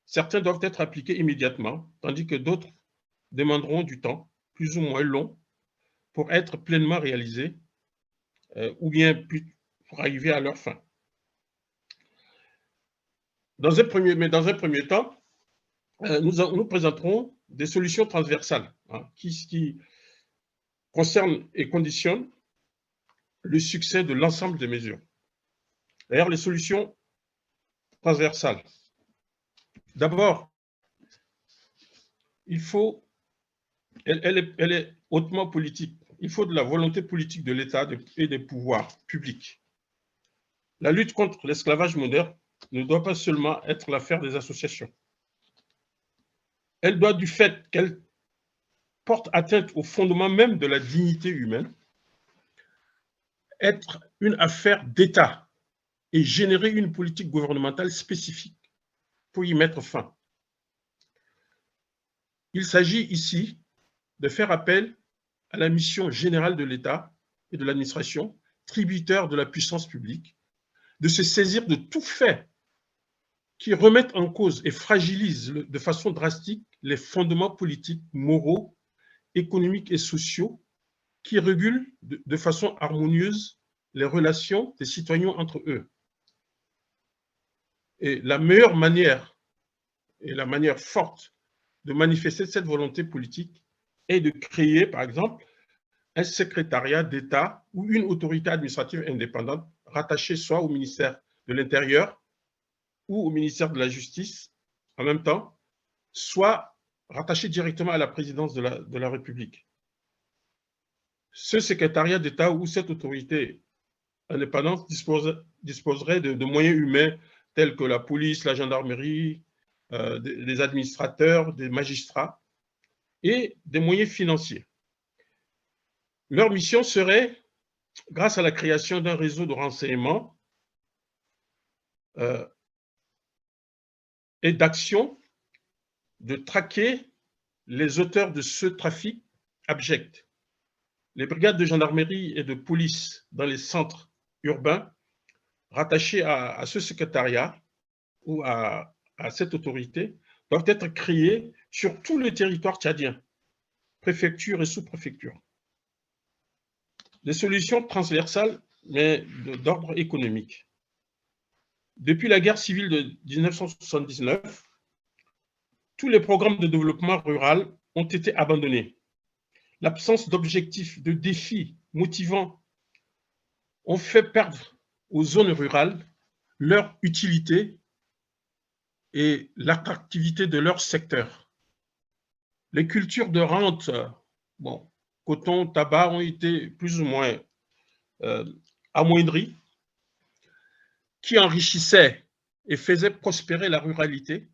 Certains doivent être appliqués immédiatement, tandis que d'autres demanderont du temps, plus ou moins long, pour être pleinement réalisés, ou bien pour arriver à leur fin. Dans un premier temps, nous présenterons des solutions transversales, hein, qui concernent et conditionnent le succès de l'ensemble des mesures. D'ailleurs, les solutions transversales. D'abord, elle est hautement politique. Il faut de la volonté politique de l'État et des pouvoirs publics. La lutte contre l'esclavage moderne ne doit pas seulement être l'affaire des associations. Elle doit, du fait qu'elle porte atteinte au fondement même de la dignité humaine, être une affaire d'État et générer une politique gouvernementale spécifique pour y mettre fin. Il s'agit ici de faire appel à la mission générale de l'État et de l'administration, tributaire de la puissance publique, de se saisir de tout fait qui remettent en cause et fragilisent de façon drastique les fondements politiques, moraux, économiques et sociaux qui régulent de façon harmonieuse les relations des citoyens entre eux. Et la meilleure manière, et la manière forte de manifester cette volonté politique est de créer, par exemple, un secrétariat d'État ou une autorité administrative indépendante rattachée soit au ministère de l'Intérieur ou au ministère de la Justice en même temps, soit rattachée directement à la présidence de la République. Ce secrétariat d'État ou cette autorité indépendante disposerait de moyens humains tels que la police, la gendarmerie, des administrateurs, des magistrats et des moyens financiers. Leur mission serait, grâce à la création d'un réseau de renseignement et d'action, de traquer les auteurs de ce trafic abject. Les brigades de gendarmerie et de police dans les centres urbains rattachés à ce secrétariat ou à cette autorité doivent être créées sur tout le territoire tchadien, préfecture et sous-préfecture. Des solutions transversales, mais d'ordre économique. Depuis la guerre civile de 1979, tous les programmes de développement rural ont été abandonnés. L'absence d'objectifs, de défis motivants ont fait perdre aux zones rurales leur utilité et l'attractivité de leur secteur. Les cultures de rente, bon, coton, tabac ont été plus ou moins amoindries, qui enrichissaient et faisaient prospérer la ruralité,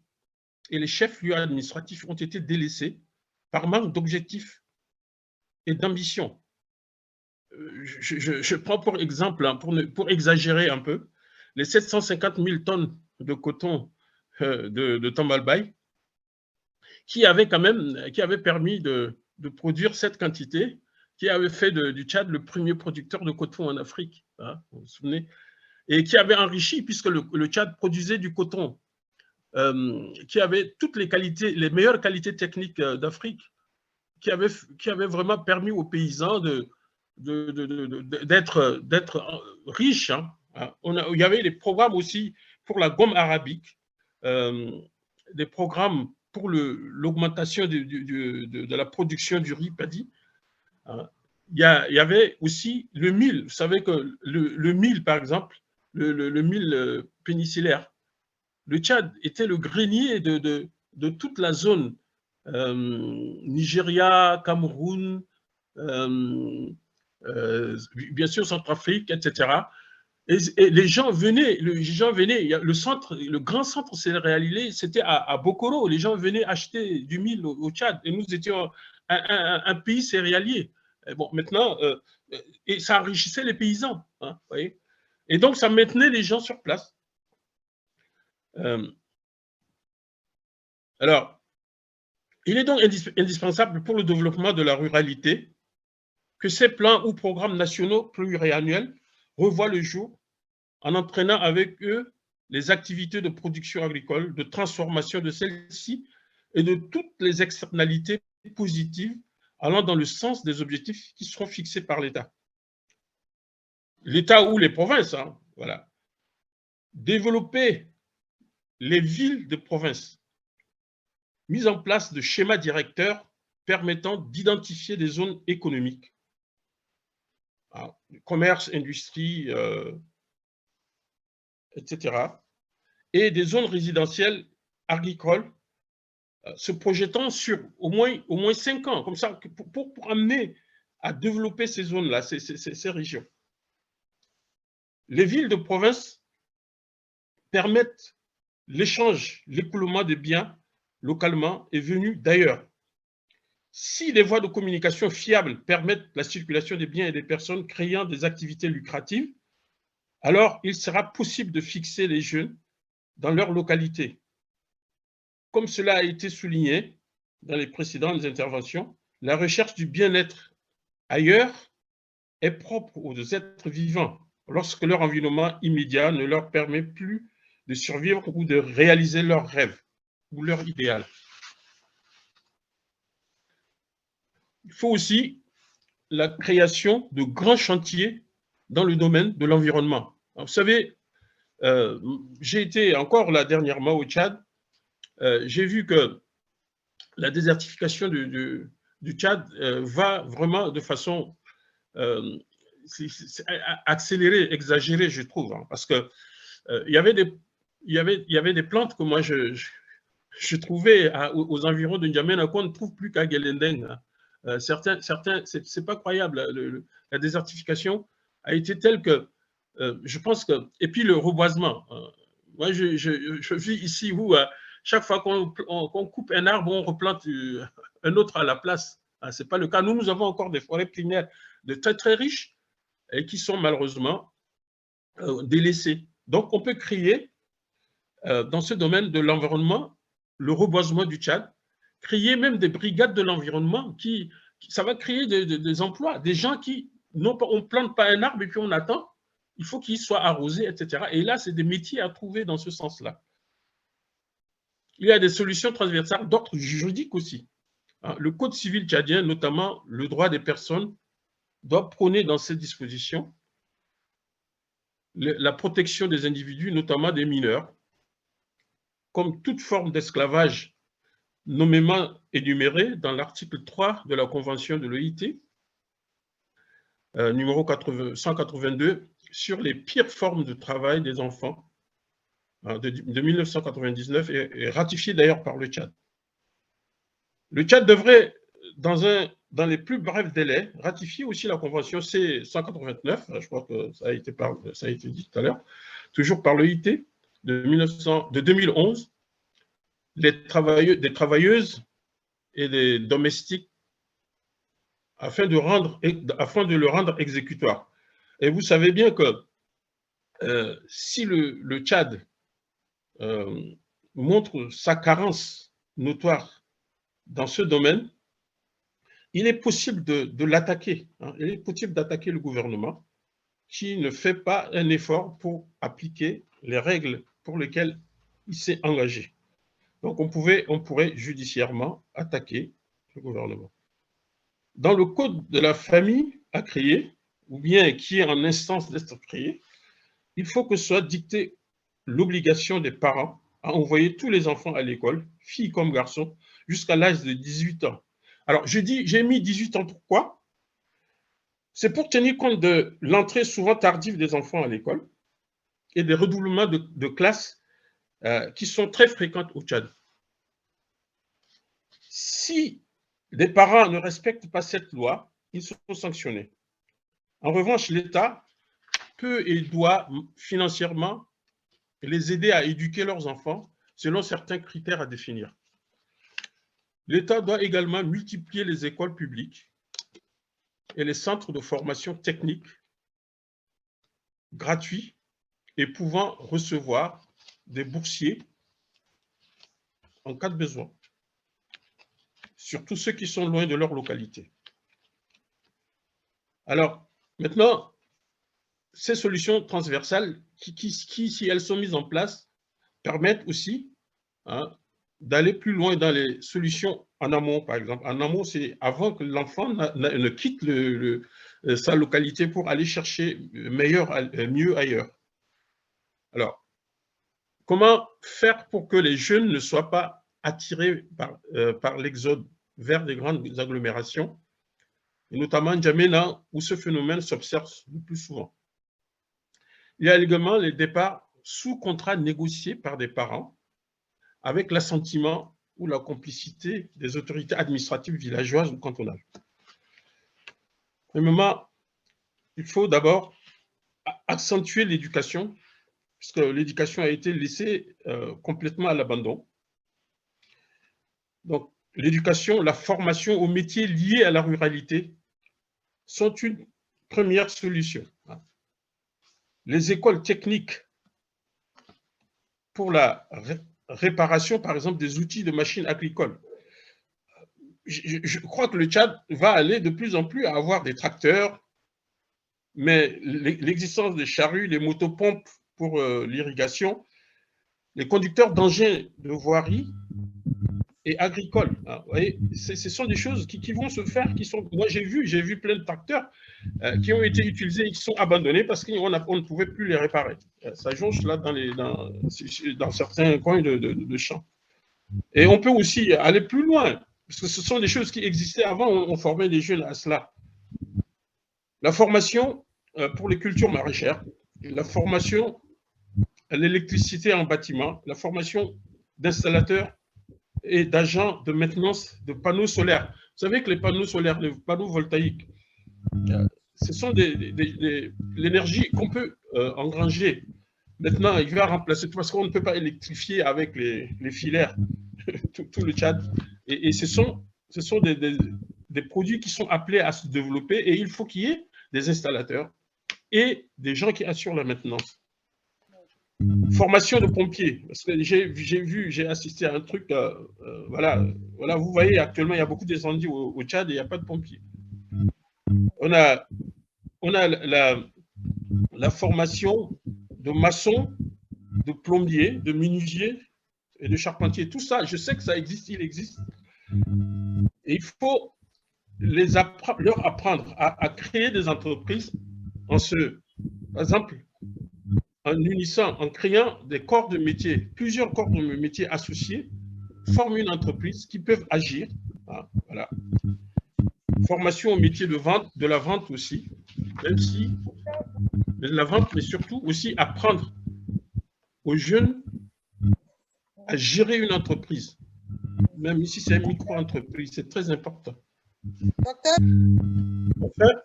et les chefs-lieux administratifs ont été délaissés par manque d'objectifs et d'ambition. Je prends pour exemple, hein, pour exagérer un peu, les 750 000 tonnes de coton de Tambalbaye, qui avait permis de produire cette quantité, qui avait fait du Tchad le premier producteur de coton en Afrique, hein, vous vous souvenez, et qui avait enrichi, puisque le Tchad produisait du coton, qui avait toutes les qualités, les meilleures qualités techniques d'Afrique, qui avait vraiment permis aux paysans d'être riches. Hein. Il y avait des programmes aussi pour la gomme arabique, des programmes pour l'augmentation de la production du riz paddy. Il y avait aussi le mil. Vous savez que le mil, par exemple, le mil péninsulaire, le Tchad était le grenier de toute la zone Nigeria, Cameroun, bien sûr Centrafrique, etc. Et les gens venaient, le grand centre céréalier, c'était à Bokoro. Les gens venaient acheter du mil au Tchad et nous étions un pays céréalier. Et bon, maintenant, et ça enrichissait les paysans. Hein, voyez, et donc, ça maintenait les gens sur place. Alors, il est donc indispensable pour le développement de la ruralité que ces plans ou programmes nationaux pluriannuels revoient le jour en entraînant avec eux les activités de production agricole, de transformation de celles-ci et de toutes les externalités positives allant dans le sens des objectifs qui seront fixés par l'État. L'État ou les provinces, hein, voilà. Développer les villes de province, mise en place de schémas directeurs permettant d'identifier des zones économiques, commerce, industrie, etc., et des zones résidentielles agricoles se projetant sur au moins 5 ans, comme ça, pour amener à développer ces zones-là, ces régions. Les villes de province permettent l'échange, l'écoulement des biens localement et venus d'ailleurs. Si les voies de communication fiables permettent la circulation des biens et des personnes créant des activités lucratives, alors il sera possible de fixer les jeunes dans leur localité. Comme cela a été souligné dans les précédentes interventions, la recherche du bien-être ailleurs est propre aux êtres vivants lorsque leur environnement immédiat ne leur permet plus de survivre ou de réaliser leurs rêves ou leur idéal. Il faut aussi la création de grands chantiers dans le domaine de l'environnement. Vous savez, j'ai été encore là dernièrement au Tchad, j'ai vu que la désertification du Tchad va vraiment de façon accélérée, exagérée, je trouve, hein, parce que il y avait des plantes que moi je trouvais aux environs de N'Djamena qu'on ne trouve plus qu'à Guelendeng. Hein. Certains, c'est pas croyable. La désertification a été telle que je pense que, et puis le reboisement. Moi, je vis ici où chaque fois qu'on coupe un arbre, on replante un autre à la place. Ce n'est pas le cas. Nous avons encore des forêts primaires de très, très riches et qui sont malheureusement délaissées. Donc, on peut créer, dans ce domaine de l'environnement, le reboisement du Tchad, créer même des brigades de l'environnement ça va créer des emplois, des gens qui, non pas, on ne plante pas un arbre et puis on attend, il faut qu'il soit arrosé, etc. Et là, c'est des métiers à trouver dans ce sens-là. Il y a des solutions transversales d'ordre juridique aussi. Le Code civil tchadien, notamment le droit des personnes, doit prôner dans ces dispositions la protection des individus, notamment des mineurs, comme toute forme d'esclavage nommément énumérée dans l'article 3 de la Convention de l'OIT, numéro 182, sur les pires formes de travail des enfants hein, de 1999 et ratifié d'ailleurs par le Tchad. Le Tchad devrait, dans les plus brefs délais, ratifier aussi la convention C-189, je crois que ça a été dit tout à l'heure, toujours par l'EIT de 2011, des travailleuses et des domestiques afin de le rendre exécutoire. Et vous savez bien que si le Tchad montre sa carence notoire dans ce domaine, il est possible de l'attaquer. Hein. Il est possible d'attaquer le gouvernement qui ne fait pas un effort pour appliquer les règles pour lesquelles il s'est engagé. Donc, on pourrait judiciairement attaquer le gouvernement. Dans le code de la famille à créer, ou bien qui est en instance d'être créé, il faut que soit dictée l'obligation des parents à envoyer tous les enfants à l'école, filles comme garçons, jusqu'à l'âge de 18 ans. Alors, j'ai mis 18 ans, pourquoi? C'est pour tenir compte de l'entrée souvent tardive des enfants à l'école et des redoublements de classes qui sont très fréquentes au Tchad. Si les parents ne respectent pas cette loi, ils sont sanctionnés. En revanche, l'État peut et doit financièrement les aider à éduquer leurs enfants selon certains critères à définir. L'État doit également multiplier les écoles publiques et les centres de formation technique gratuits et pouvant recevoir des boursiers en cas de besoin, surtout ceux qui sont loin de leur localité. Alors, maintenant, ces solutions transversales qui, si elles sont mises en place, permettent aussi d'aller plus loin dans les solutions en amont, par exemple. En amont, c'est avant que l'enfant ne quitte sa localité pour aller chercher mieux ailleurs. Alors, comment faire pour que les jeunes ne soient pas attirés par l'exode vers des grandes agglomérations, et notamment N'Djamena, où ce phénomène s'observe le plus souvent? Il y a également les départs sous contrat négociés par des parents, avec l'assentiment ou la complicité des autorités administratives villageoises ou cantonales. Premièrement, il faut d'abord accentuer l'éducation, puisque l'éducation a été laissée complètement à l'abandon. Donc, l'éducation, la formation aux métiers liés à la ruralité sont une première solution. Les écoles techniques pour la réparation, par exemple, des outils de machines agricoles. Je crois que le Tchad va aller de plus en plus à avoir des tracteurs, mais l'existence des charrues, les motopompes pour l'irrigation, les conducteurs d'engins de voirie et agricoles. Hein, vous voyez, ce sont des choses qui vont se faire, qui sont. Moi, j'ai vu plein de tracteurs qui ont été utilisés, qui sont abandonnés parce qu'on ne pouvait plus les réparer. Ça jonche là dans certains coins de champs. Et on peut aussi aller plus loin, parce que ce sont des choses qui existaient avant, on formait les jeunes à cela. La formation pour les cultures maraîchères, la formation à l'électricité en bâtiment, la formation d'installateurs et d'agents de maintenance de panneaux solaires. Vous savez que les panneaux solaires, les panneaux voltaïques, ce sont l'énergie qu'on peut engranger. Maintenant, il va remplacer tout, parce qu'on ne peut pas électrifier avec les filaires tout le Tchad. Et ce sont des produits qui sont appelés à se développer, et il faut qu'il y ait des installateurs et des gens qui assurent la maintenance. Formation de pompiers, parce que j'ai assisté à un truc, voilà, vous voyez, actuellement, il y a beaucoup d'incendies au Tchad et il n'y a pas de pompiers. On a la formation de maçons, de plombiers, de menuisiers et de charpentiers. Tout ça, je sais que ça existe, il existe. Et il faut leur apprendre à créer des entreprises par exemple, en unissant, en créant des corps de métier, plusieurs corps de métier associés, forment une entreprise qui peuvent agir. Voilà. Formation au métier de la vente aussi, même si de la vente, mais surtout aussi apprendre aux jeunes à gérer une entreprise. Même ici, c'est une micro-entreprise, c'est très important. Docteur, En fait,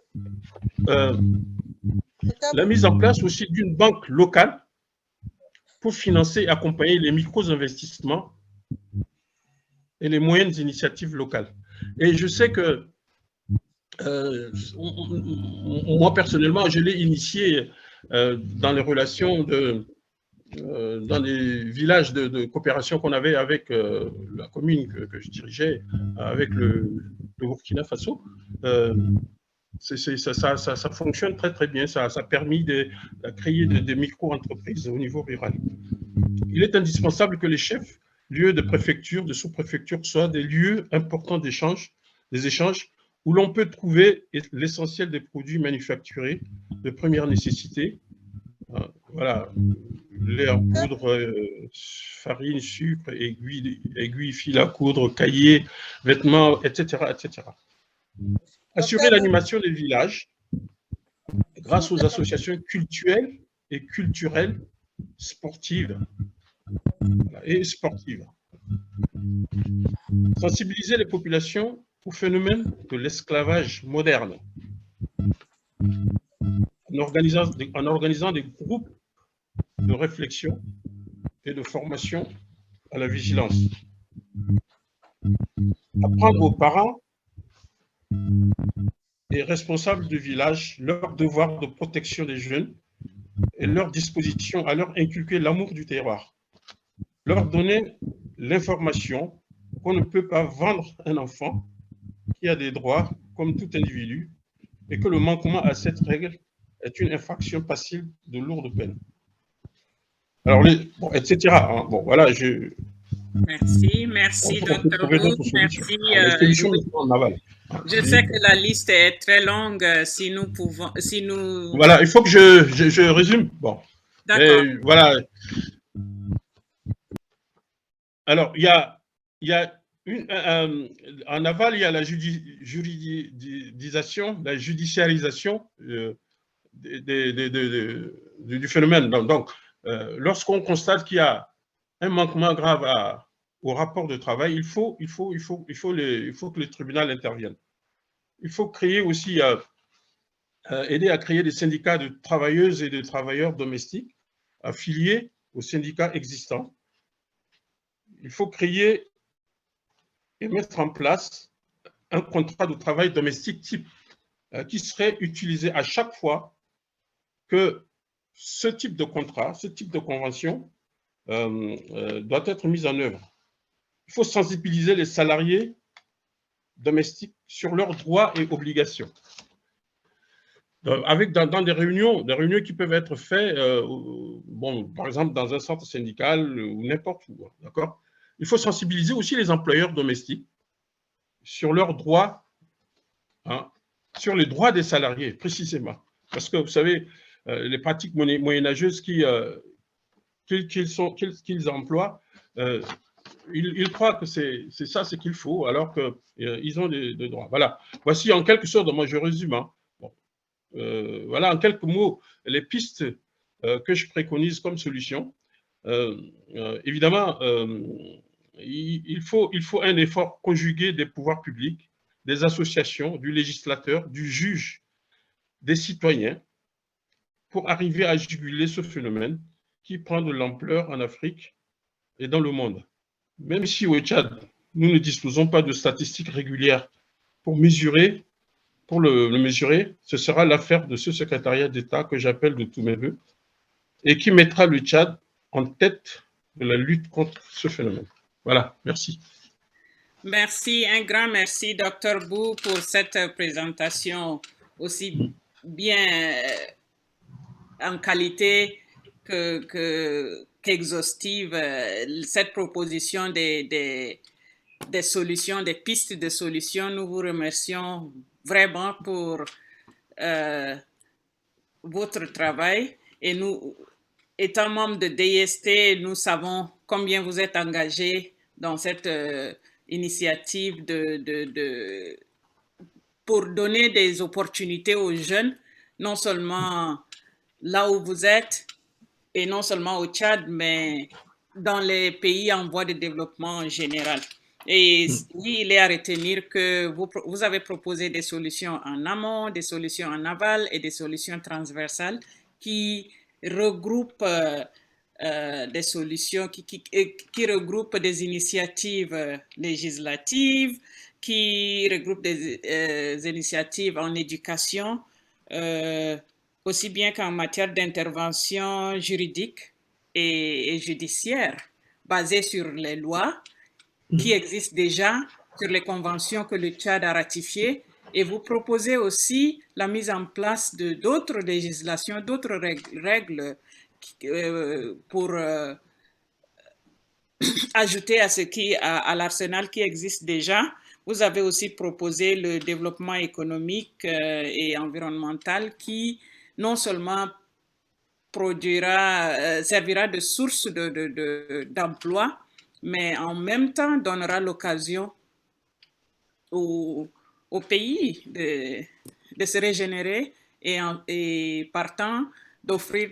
la mise en place aussi d'une banque locale pour financer et accompagner les micro-investissements et les moyennes initiatives locales. Et je sais que moi, personnellement, je l'ai initié dans les relations dans les villages de coopération qu'on avait avec la commune que je dirigeais, avec le Burkina Faso. Ça fonctionne très, très bien. Ça a permis de créer des micro-entreprises au niveau rural. Il est indispensable que les chefs, lieux de préfecture, de sous-préfecture, soient des lieux importants d'échange, des échanges, où l'on peut trouver l'essentiel des produits manufacturés de première nécessité. Voilà, lait en poudre, farine, sucre, aiguilles, fil à coudre, cahiers, vêtements, etc., etc. Assurer l'animation des villages grâce aux associations culturelles et culturelles, sportives et sportives. Sensibiliser les populations au phénomène de l'esclavage moderne en organisant des groupes de réflexion et de formation à la vigilance. Apprendre aux parents et responsables du village leur devoir de protection des jeunes et leur disposition à leur inculquer l'amour du terroir. Leur donner l'information qu'on ne peut pas vendre un enfant qui a des droits comme tout individu et que le manquement à cette règle est une infraction passible de lourdes peines. Alors, bon, etc. Hein. Bon, voilà, Merci, Dr. Bou. Merci. Les solutions en aval. Je sais que la liste est très longue. Si nous pouvons, Voilà, il faut que je résume. Bon. D'accord. Voilà. Alors, il y a en aval, il y a la judiciarisation du phénomène. Donc, lorsqu'on constate qu'il y a un manquement grave au rapport de travail, il faut que le tribunal intervienne. Il faut créer aussi, aider à créer des syndicats de travailleuses et de travailleurs domestiques affiliés aux syndicats existants. Il faut créer et mettre en place un contrat de travail domestique type qui serait utilisé à chaque fois que ce type de contrat, ce type de convention doit être mis en œuvre. Il faut sensibiliser les salariés domestiques sur leurs droits et obligations. Dans des réunions qui peuvent être faites, bon, par exemple dans un centre syndical ou n'importe où, d'accord ? Il faut sensibiliser aussi les employeurs domestiques sur leurs droits, hein, sur les droits des salariés, précisément. Parce que, vous savez, les pratiques moyenâgeuses qu'ils emploient, ils croient que c'est ça ce qu'il faut, alors qu'ils ont des droits. Voilà. Voici en quelque sorte, moi je résume, hein. Bon. Voilà en quelques mots les pistes que je préconise comme solution. Évidemment, il faut un effort conjugué des pouvoirs publics, des associations, du législateur, du juge, des citoyens, pour arriver à juguler ce phénomène qui prend de l'ampleur en Afrique et dans le monde. Même si au Tchad, nous ne disposons pas de statistiques régulières pour le mesurer, ce sera l'affaire de ce secrétariat d'État que j'appelle de tous mes voeux et qui mettra le Tchad en tête de la lutte contre ce phénomène. Voilà, merci. Merci, un grand merci, Dr. Bou, pour cette présentation aussi bien en qualité qu'exhaustive, cette proposition des solutions, des pistes de solutions. Nous vous remercions vraiment pour votre travail et nous, étant membres de DST, nous savons combien vous êtes engagés dans cette initiative pour donner des opportunités aux jeunes, non seulement là où vous êtes et non seulement au Tchad, mais dans les pays en voie de développement en général. Et oui, il est à retenir que vous avez proposé des solutions en amont, des solutions en aval et des solutions transversales qui regroupent des solutions, qui regroupent des initiatives législatives, qui regroupent des initiatives en éducation, aussi bien qu'en matière d'intervention juridique et judiciaire, basée sur les lois qui existent déjà, sur les conventions que le Tchad a ratifiées, et vous proposez aussi la mise en place de d'autres législations, d'autres règles pour ajouter à l'arsenal qui existe déjà. Vous avez aussi proposé le développement économique et environnemental qui non seulement servira de source d'emploi, mais en même temps donnera l'occasion au pays de se régénérer et partant d'offrir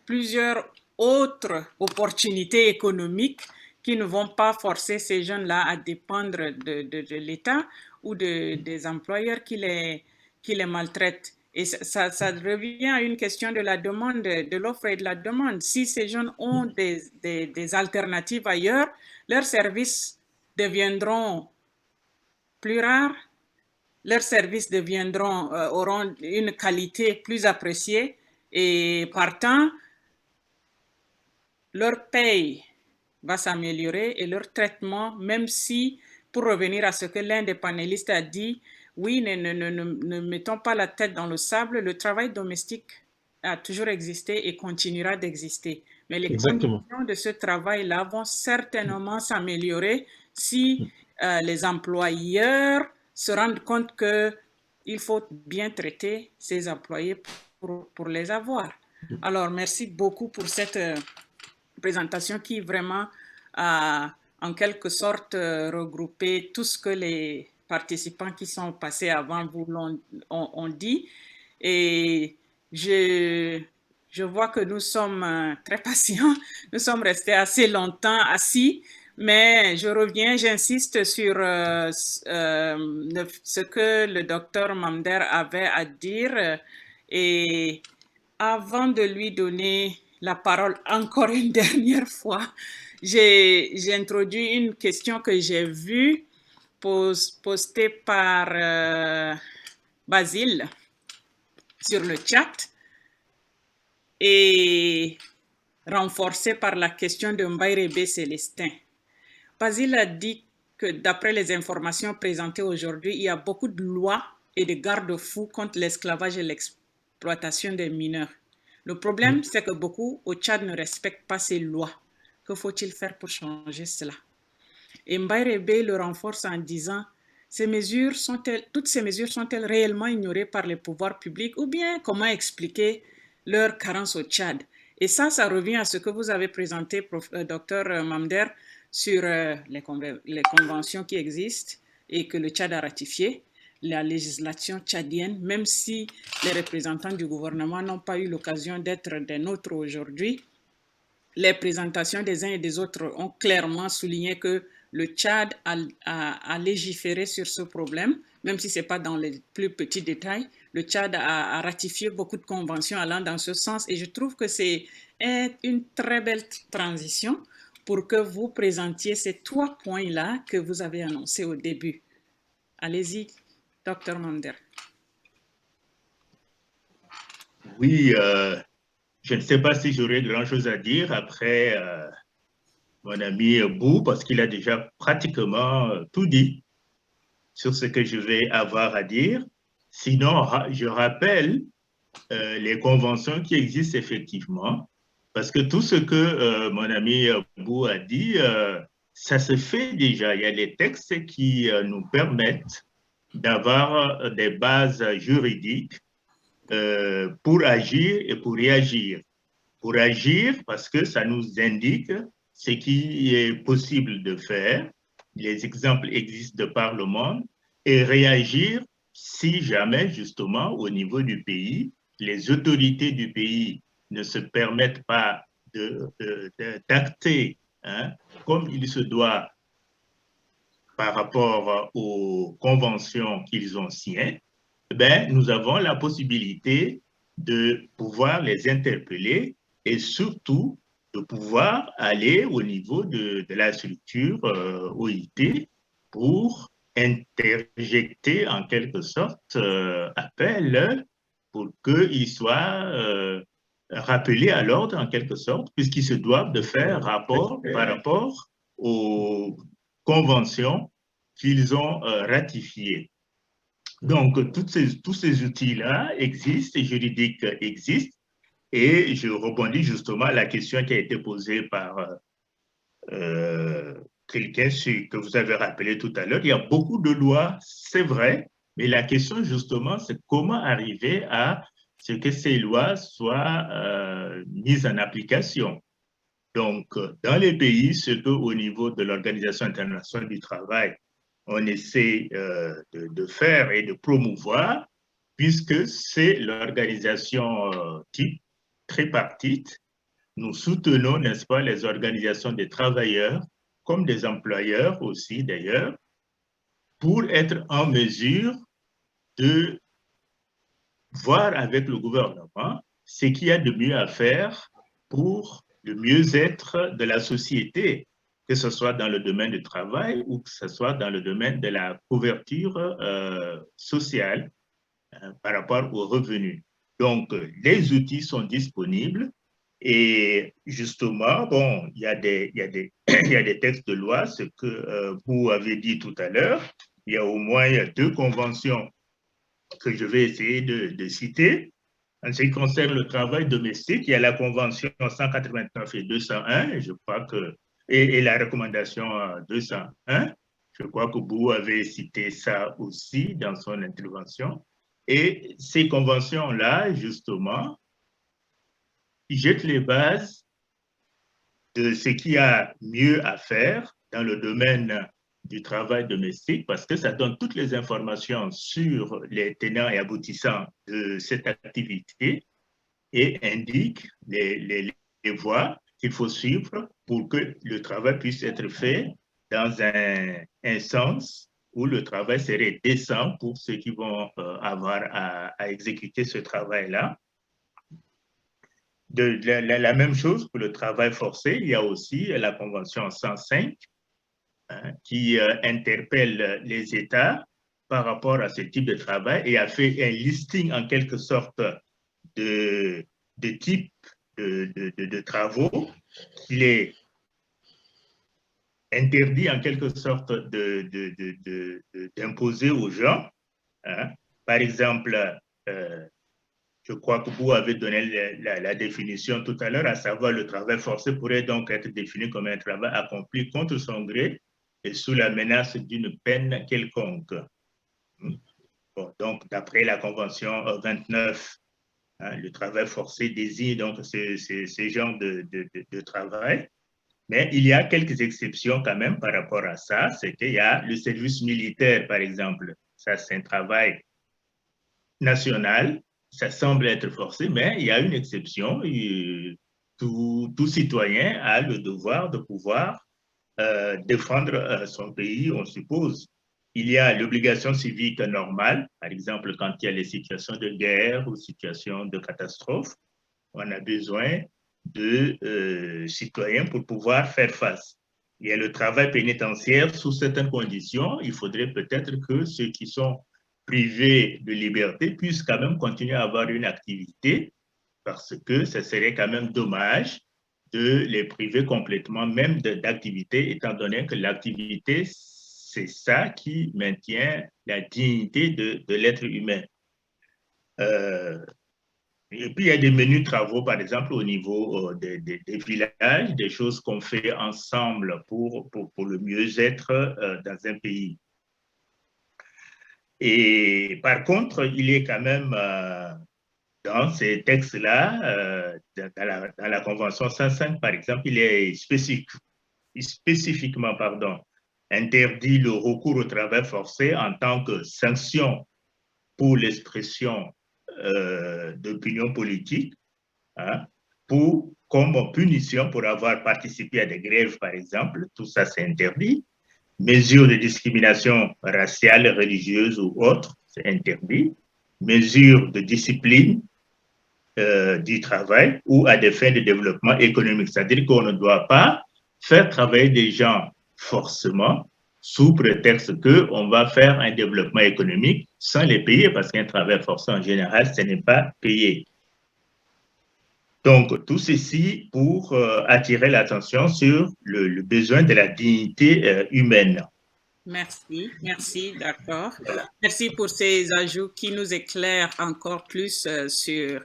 plusieurs autres opportunités économiques qui ne vont pas forcer ces jeunes-là à dépendre de l'État ou des employeurs qui les maltraitent. Et ça revient à une question de la demande, de l'offre et de la demande. Si ces jeunes ont des alternatives ailleurs, leurs services deviendront plus rares, leurs services auront une qualité plus appréciée et partant, leur paye va s'améliorer et leur traitement, même si, pour revenir à ce que l'un des panélistes a dit, oui, ne mettons pas la tête dans le sable, le travail domestique a toujours existé et continuera d'exister. Mais les conditions de ce travail-là vont certainement s'améliorer si les employeurs se rendent compte qu'il faut bien traiter ces employés pour les avoir. Alors, merci beaucoup pour cette présentation qui vraiment a en quelque sorte regroupé tout ce que les participants qui sont passés avant vous ont dit. Et je vois que nous sommes très patients, nous sommes restés assez longtemps assis, mais je reviens, j'insiste sur ce que le docteur Mamder avait à dire. Et avant de lui donner la parole encore une dernière fois, j'ai introduit une question que j'ai vue postée par Basile sur le chat et renforcée par la question de Mbairebe Célestin. Basile a dit que d'après les informations présentées aujourd'hui, il y a beaucoup de lois et de garde-fous contre l'esclavage et l'exploitation des mineurs. Le problème, c'est que beaucoup au Tchad ne respectent pas ces lois. Que faut-il faire pour changer cela? Et Mbairebe le renforce en disant, toutes ces mesures sont-elles réellement ignorées par les pouvoirs publics ou bien comment expliquer leur carence au Tchad? Et ça revient à ce que vous avez présenté, docteur Mamder, sur les conventions qui existent et que le Tchad a ratifiées. La législation tchadienne, même si les représentants du gouvernement n'ont pas eu l'occasion d'être des nôtres aujourd'hui, les présentations des uns et des autres ont clairement souligné que le Tchad a légiféré sur ce problème, même si ce n'est pas dans les plus petits détails. Le Tchad a ratifié beaucoup de conventions allant dans ce sens et je trouve que c'est une très belle transition pour que vous présentiez ces 3 points-là que vous avez annoncés au début. Allez-y. Docteur Mamder. Oui, je ne sais pas si j'aurai grand-chose à dire après mon ami Bou, parce qu'il a déjà pratiquement tout dit sur ce que je vais avoir à dire. Sinon, je rappelle les conventions qui existent effectivement, parce que tout ce que mon ami Bou a dit, ça se fait déjà. Il y a des textes qui nous permettent d'avoir des bases juridiques pour agir et pour réagir. Pour agir, parce que ça nous indique ce qui est possible de faire. Les exemples existent de par le monde. Et réagir si jamais, justement, au niveau du pays, les autorités du pays ne se permettent pas d'acter comme il se doit par rapport aux conventions qu'ils ont signées, ben, nous avons la possibilité de pouvoir les interpeller et surtout de pouvoir aller au niveau de la structure OIT pour interjecter en quelque sorte appel pour qu'ils soient rappelés à l'ordre en quelque sorte, puisqu'ils se doivent de faire rapport par rapport aux conventions qu'ils ont ratifiées. Donc, tous ces outils-là existent, et juridiques existent, et je rebondis justement à la question qui a été posée par quelqu'un que vous avez rappelé tout à l'heure. Il y a beaucoup de lois, c'est vrai, mais la question justement, c'est comment arriver à ce que ces lois soient mises en application. Donc, dans les pays, ce qu'au niveau de l'Organisation internationale du travail, on essaie de faire et de promouvoir, puisque c'est l'organisation type tripartite. Nous soutenons, n'est-ce pas, les organisations des travailleurs, comme des employeurs aussi d'ailleurs, pour être en mesure de voir avec le gouvernement ce qu'il y a de mieux à faire pour le mieux-être de la société, que ce soit dans le domaine du travail ou que ce soit dans le domaine de la couverture sociale par rapport aux revenus. Donc, les outils sont disponibles et justement, bon, il y a des textes de loi, ce que vous avez dit tout à l'heure. Il y a au moins 2 conventions que je vais essayer de citer. En ce qui concerne le travail domestique, il y a la convention 189 et 201, je crois que, et la recommandation 201. Je crois que vous avez cité ça aussi dans son intervention. Et ces conventions-là, justement, jettent les bases de ce qu'il y a mieux à faire dans le domaine du travail domestique, parce que ça donne toutes les informations sur les tenants et aboutissants de cette activité et indique les voies qu'il faut suivre pour que le travail puisse être fait dans un sens où le travail serait décent pour ceux qui vont avoir à exécuter ce travail-là. La même chose pour le travail forcé, il y a aussi la Convention 105 qui interpelle les États par rapport à ce type de travail et a fait un listing en quelque sorte de types de travaux qu'il est interdit en quelque sorte d'imposer aux gens. Par exemple, je crois que vous avez donné la définition tout à l'heure, à savoir le travail forcé pourrait donc être défini comme un travail accompli contre son gré et sous la menace d'une peine quelconque. Bon, donc, d'après la Convention 29, le travail forcé désigne donc ce genre de travail. Mais il y a quelques exceptions quand même par rapport à ça. C'est qu'il y a le service militaire, par exemple. Ça, c'est un travail national. Ça semble être forcé, mais il y a une exception. Tout citoyen a le devoir de pouvoir défendre son pays, on suppose. Il y a l'obligation civique normale, par exemple, quand il y a les situations de guerre ou situations de catastrophe, on a besoin de citoyens pour pouvoir faire face. Il y a le travail pénitentiaire sous certaines conditions. Il faudrait peut-être que ceux qui sont privés de liberté puissent quand même continuer à avoir une activité parce que ce serait quand même dommage de les priver complètement même d'activité, étant donné que l'activité, c'est ça qui maintient la dignité de l'être humain. Et puis, il y a des menus travaux, par exemple, au niveau des villages, des choses qu'on fait ensemble pour le mieux-être dans un pays. Et par contre, il est quand même dans ces textes-là, dans la Convention 105, par exemple, il est spécifiquement interdit le recours au travail forcé en tant que sanction pour l'expression d'opinion politique, pour comme punition pour avoir participé à des grèves, par exemple. Tout ça, c'est interdit. Mesures de discrimination raciale, religieuse ou autre, c'est interdit. Mesures de discipline du travail ou à des fins de développement économique. C'est-à-dire qu'on ne doit pas faire travailler des gens forcément sous prétexte qu'on va faire un développement économique sans les payer, parce qu'un travail forcé en général, ce n'est pas payé. Donc, tout ceci pour attirer l'attention sur le besoin de la dignité humaine. Merci, d'accord. Merci pour ces ajouts qui nous éclairent encore plus sur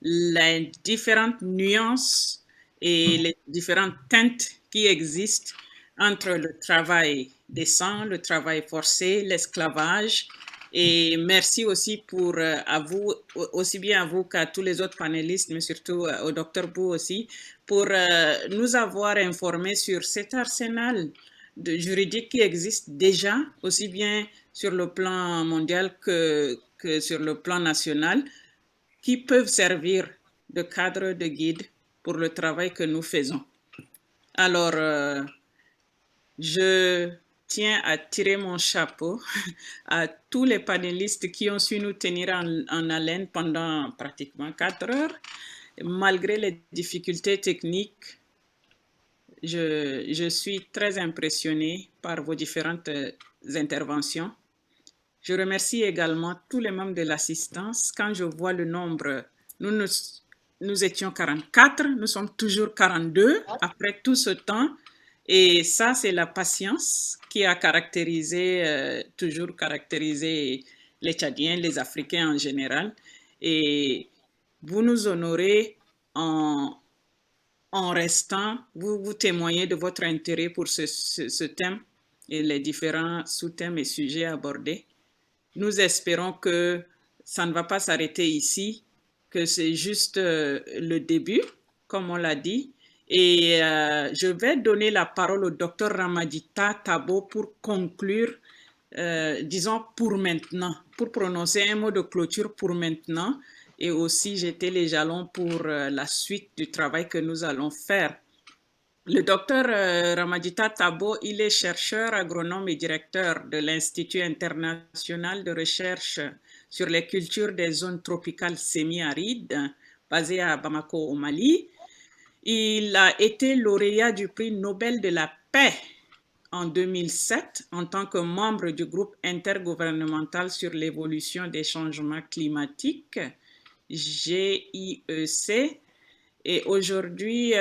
les différentes nuances et les différentes teintes qui existent entre le travail décent, le travail forcé, l'esclavage. Et merci aussi pour à vous, aussi bien à vous qu'à tous les autres panélistes, mais surtout au Dr Bou aussi, pour nous avoir informés sur cet arsenal juridique qui existe déjà, aussi bien sur le plan mondial que sur le plan national, qui peuvent servir de cadre, de guide pour le travail que nous faisons. Alors, je tiens à tirer mon chapeau à tous les panélistes qui ont su nous tenir en haleine pendant pratiquement 4 heures. Malgré les difficultés techniques, je suis très impressionnée par vos différentes interventions. Je remercie également tous les membres de l'assistance. Quand je vois le nombre, nous étions 44, nous sommes toujours 42 après tout ce temps. Et ça, c'est la patience qui a toujours caractérisé les Tchadiens, les Africains en général. Et vous nous honorez en restant, vous témoignez de votre intérêt pour ce thème et les différents sous-thèmes et sujets abordés. Nous espérons que ça ne va pas s'arrêter ici, que c'est juste le début, comme on l'a dit. Et je vais donner la parole au Dr Ramadita Tabo pour conclure, disons pour maintenant, pour prononcer un mot de clôture pour maintenant et aussi jeter les jalons pour la suite du travail que nous allons faire. Le docteur Ramadita Tabo, il est chercheur, agronome et directeur de l'Institut international de recherche sur les cultures des zones tropicales semi-arides, basé à Bamako au Mali. Il a été lauréat du prix Nobel de la paix en 2007 en tant que membre du groupe intergouvernemental sur l'évolution des changements climatiques, GIEC. Et aujourd'hui,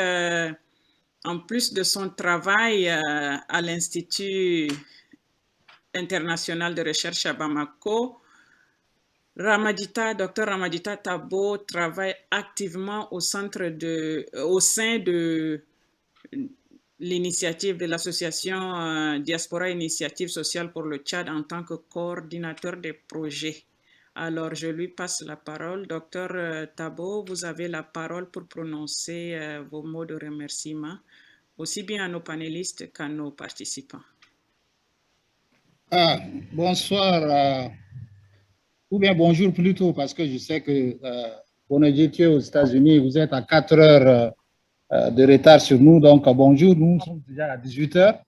en plus de son travail à l'Institut international de recherche à Bamako, Dr Ramadita Tabo travaille activement au sein de l'initiative de l'association Diaspora Initiative Sociale pour le Tchad en tant que coordinateur des projets. Alors, je lui passe la parole. Docteur Tabo, vous avez la parole pour prononcer vos mots de remerciement, aussi bien à nos panélistes qu'à nos participants. Bonsoir, ou bien bonjour plutôt, parce que je sais que Bonjour, tu es aux États-Unis, vous êtes à 4 heures de retard sur nous, donc bonjour, nous sommes déjà à 18 heures.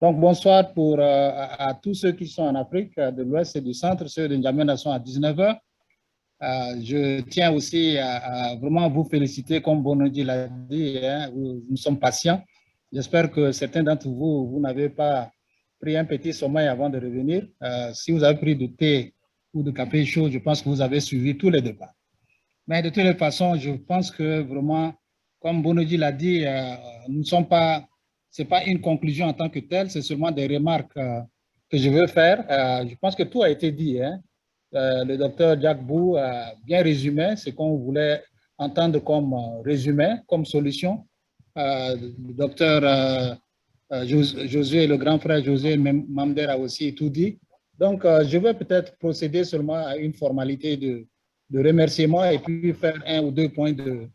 Donc bonsoir à tous ceux qui sont en Afrique de l'Ouest et du Centre, ceux de N'Djamena sont à 19 heures. Je tiens aussi à vraiment vous féliciter, comme Bonodi l'a dit, hein, nous sommes patients. J'espère que certains d'entre vous, vous n'avez pas pris un petit sommeil avant de revenir. Si vous avez pris du thé ou de café chaud, je pense que vous avez suivi tous les débats. Mais de toutes les façons, je pense que vraiment, comme Bonodi l'a dit, nous ne sommes pas, ce n'est pas une conclusion en tant que telle, c'est seulement des remarques que je veux faire. Je pense que tout a été dit, hein. Le docteur Jack Bou a bien résumé ce qu'on voulait entendre comme résumé, comme solution. Le docteur Josué, le grand frère Josué Mamder a aussi tout dit. Donc, je vais peut-être procéder seulement à une formalité de remerciement et puis faire 1 ou 2 points de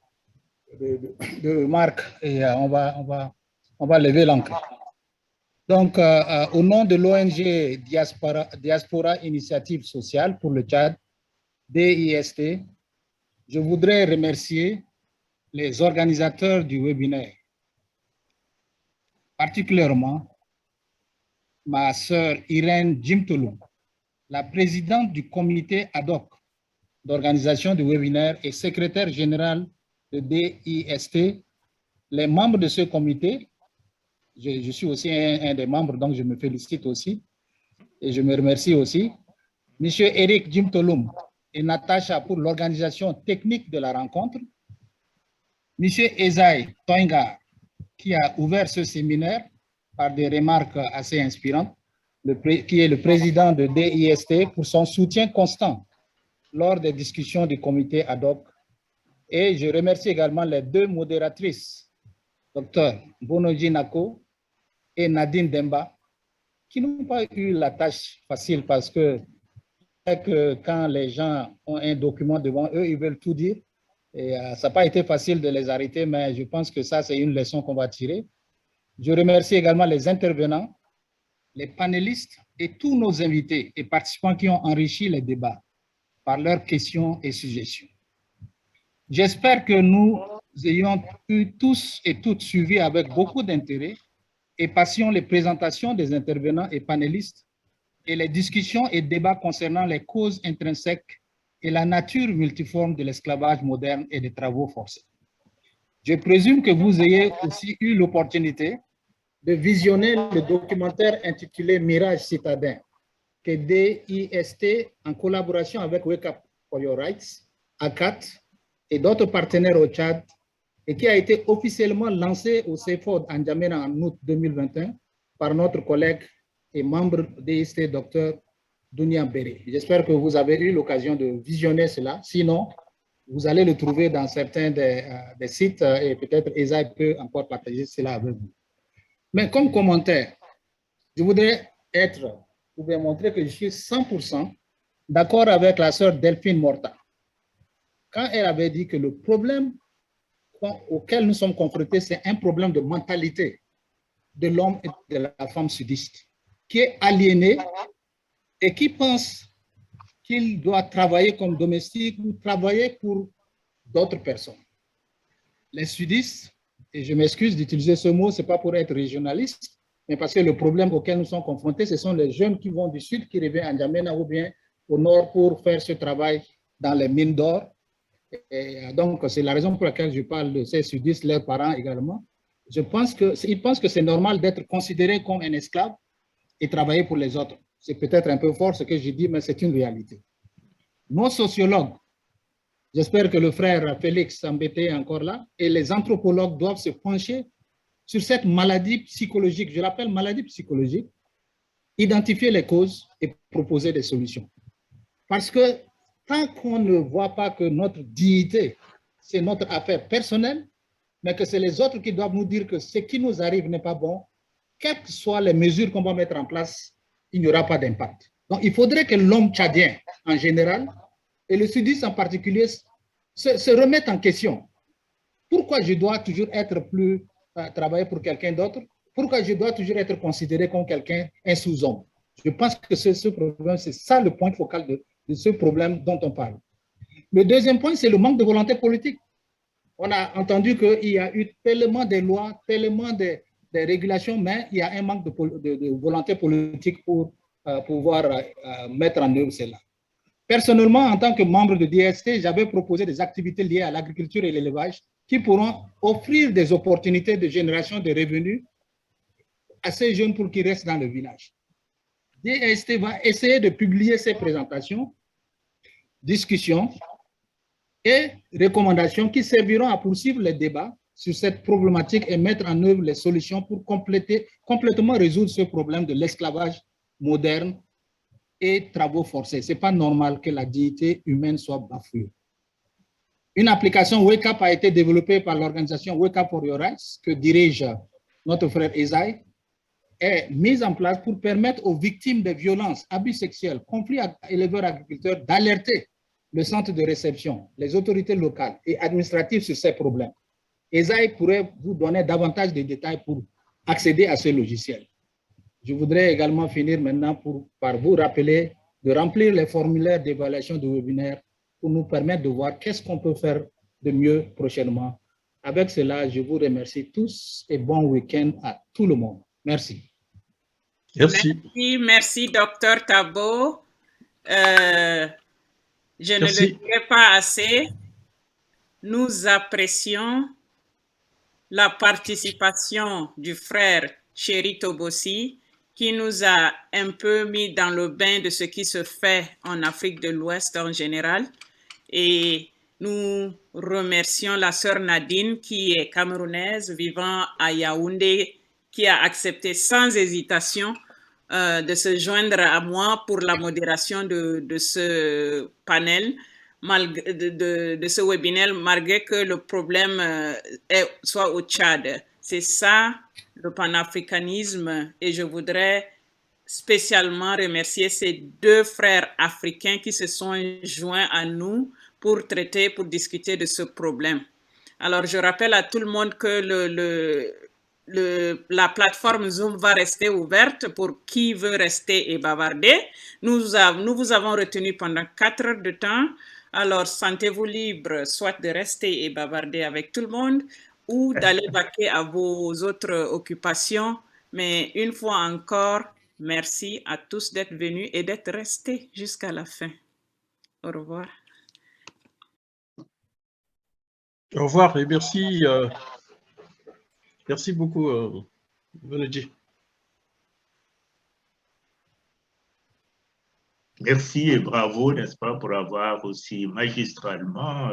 remarques et on va lever l'encre. Donc, au nom de l'ONG Diaspora Initiative Sociale pour le Tchad, DIST, je voudrais remercier les organisateurs du webinaire, particulièrement ma sœur Irène Jimtolou, la présidente du comité ad hoc d'organisation du webinaire et secrétaire général de DIST, les membres de ce comité, je suis aussi un des membres, donc je me félicite aussi et je me remercie aussi, M. Eric Jimtoloum et Natacha pour l'organisation technique de la rencontre, M. Esaï Toinga qui a ouvert ce séminaire par des remarques assez inspirantes, qui est le président de DIST pour son soutien constant lors des discussions du comité ad hoc. Et je remercie également les deux modératrices, Dr Bonoji Nako et Nadine Demba, qui n'ont pas eu la tâche facile parce que quand les gens ont un document devant eux, ils veulent tout dire. Et ça n'a pas été facile de les arrêter, mais je pense que ça, c'est une leçon qu'on va tirer. Je remercie également les intervenants, les panélistes et tous nos invités et participants qui ont enrichi les débats par leurs questions et suggestions. J'espère que nous ayons eu tous et toutes suivi avec beaucoup d'intérêt et passion les présentations des intervenants et panélistes et les discussions et débats concernant les causes intrinsèques et la nature multiforme de l'esclavage moderne et des travaux forcés. Je présume que vous ayez aussi eu l'opportunité de visionner le documentaire intitulé Mirage citadin, que DIST, en collaboration avec Wake Up for Your Rights, ACAT et d'autres partenaires au Tchad, et qui a été officiellement lancé au CEFOD en N'Djamena en août 2021 par notre collègue et membre DIST, Dr Dounia Béré. J'espère que vous avez eu l'occasion de visionner cela. Sinon, vous allez le trouver dans certains des sites et peut-être Esaïe peut encore partager cela avec vous. Mais comme commentaire, je voudrais montrer que je suis 100% d'accord avec la sœur Delphine Morta quand elle avait dit que le problème auquel nous sommes confrontés, c'est un problème de mentalité de l'homme et de la femme sudiste qui est aliéné et qui pense qu'il doit travailler comme domestique ou travailler pour d'autres personnes. Les sudistes, et je m'excuse d'utiliser ce mot, ce n'est pas pour être régionaliste, mais parce que le problème auquel nous sommes confrontés, ce sont les jeunes qui vont du sud, qui reviennent à N'Djamena ou bien au nord pour faire ce travail dans les mines d'or. Et donc, c'est la raison pour laquelle je parle de ces sudistes, leurs parents également. Ils pensent que c'est normal d'être considéré comme un esclave et travailler pour les autres. C'est peut-être un peu fort ce que je dis, mais c'est une réalité. Nos sociologues, j'espère que le frère Félix Sambete est encore là, et les anthropologues doivent se pencher sur cette maladie psychologique, je l'appelle maladie psychologique, identifier les causes et proposer des solutions. Parce que tant qu'on ne voit pas que notre dignité, c'est notre affaire personnelle, mais que c'est les autres qui doivent nous dire que ce qui nous arrive n'est pas bon, quelles que soient les mesures qu'on va mettre en place, il n'y aura pas d'impact. Donc, il faudrait que l'homme tchadien, en général, et le sudiste en particulier, se remettent en question. Pourquoi je dois toujours travailler pour quelqu'un d'autre? Pourquoi je dois toujours être considéré comme quelqu'un, un sous-homme? Je pense que ce problème, c'est ça le point focal de ce problème dont on parle. Le deuxième point, c'est le manque de volonté politique. On a entendu qu'il y a eu tellement de lois, tellement de régulations, mais il y a un manque de volonté politique pour pouvoir mettre en œuvre cela. Personnellement, en tant que membre de DIST, j'avais proposé des activités liées à l'agriculture et l'élevage qui pourront offrir des opportunités de génération de revenus à ces jeunes pour qu'ils restent dans le village. DIST va essayer de publier ces présentations, discussions et recommandations qui serviront à poursuivre les débats sur cette problématique et mettre en œuvre les solutions pour complètement résoudre ce problème de l'esclavage moderne et travaux forcés. Ce n'est pas normal que la dignité humaine soit bafouée. Une application Wake Up a été développée par l'organisation Wake Up for Your Rights, que dirige notre frère Esaïe, est mise en place pour permettre aux victimes de violences, abus sexuels, conflits éleveurs-agriculteurs d'alerter le centre de réception, les autorités locales et administratives sur ces problèmes. Esaïe pourrait vous donner davantage de détails pour accéder à ce logiciel. Je voudrais également finir maintenant par vous rappeler de remplir les formulaires d'évaluation du webinaire pour nous permettre de voir qu'est-ce qu'on peut faire de mieux prochainement Avec cela, je vous remercie tous et bon week-end à tout le monde. Merci. Merci. Merci, Dr Tabo. Je ne Merci. le dirai pas assez. Nous apprécions la participation du frère Chéri Tobossi qui nous a un peu mis dans le bain de ce qui se fait en Afrique de l'Ouest en général. Et nous remercions la sœur Nadine qui est camerounaise vivant à Yaoundé, qui a accepté sans hésitation de se joindre à moi pour la modération de ce panel, de ce webinaire, malgré que le problème soit au Tchad. C'est ça le panafricanisme, et je voudrais spécialement remercier ces deux frères africains qui se sont joints à nous pour discuter de ce problème. Alors, je rappelle à tout le monde que la plateforme Zoom va rester ouverte pour qui veut rester et bavarder. Nous vous avons retenu pendant 4 heures de temps. Alors, sentez-vous libre soit de rester et bavarder avec tout le monde ou d'aller vaquer à vos autres occupations. Mais une fois encore, merci à tous d'être venus et d'être restés jusqu'à la fin. Au revoir. Au revoir et merci. Merci beaucoup, Benedji. Merci et bravo, n'est-ce pas, pour avoir aussi magistralement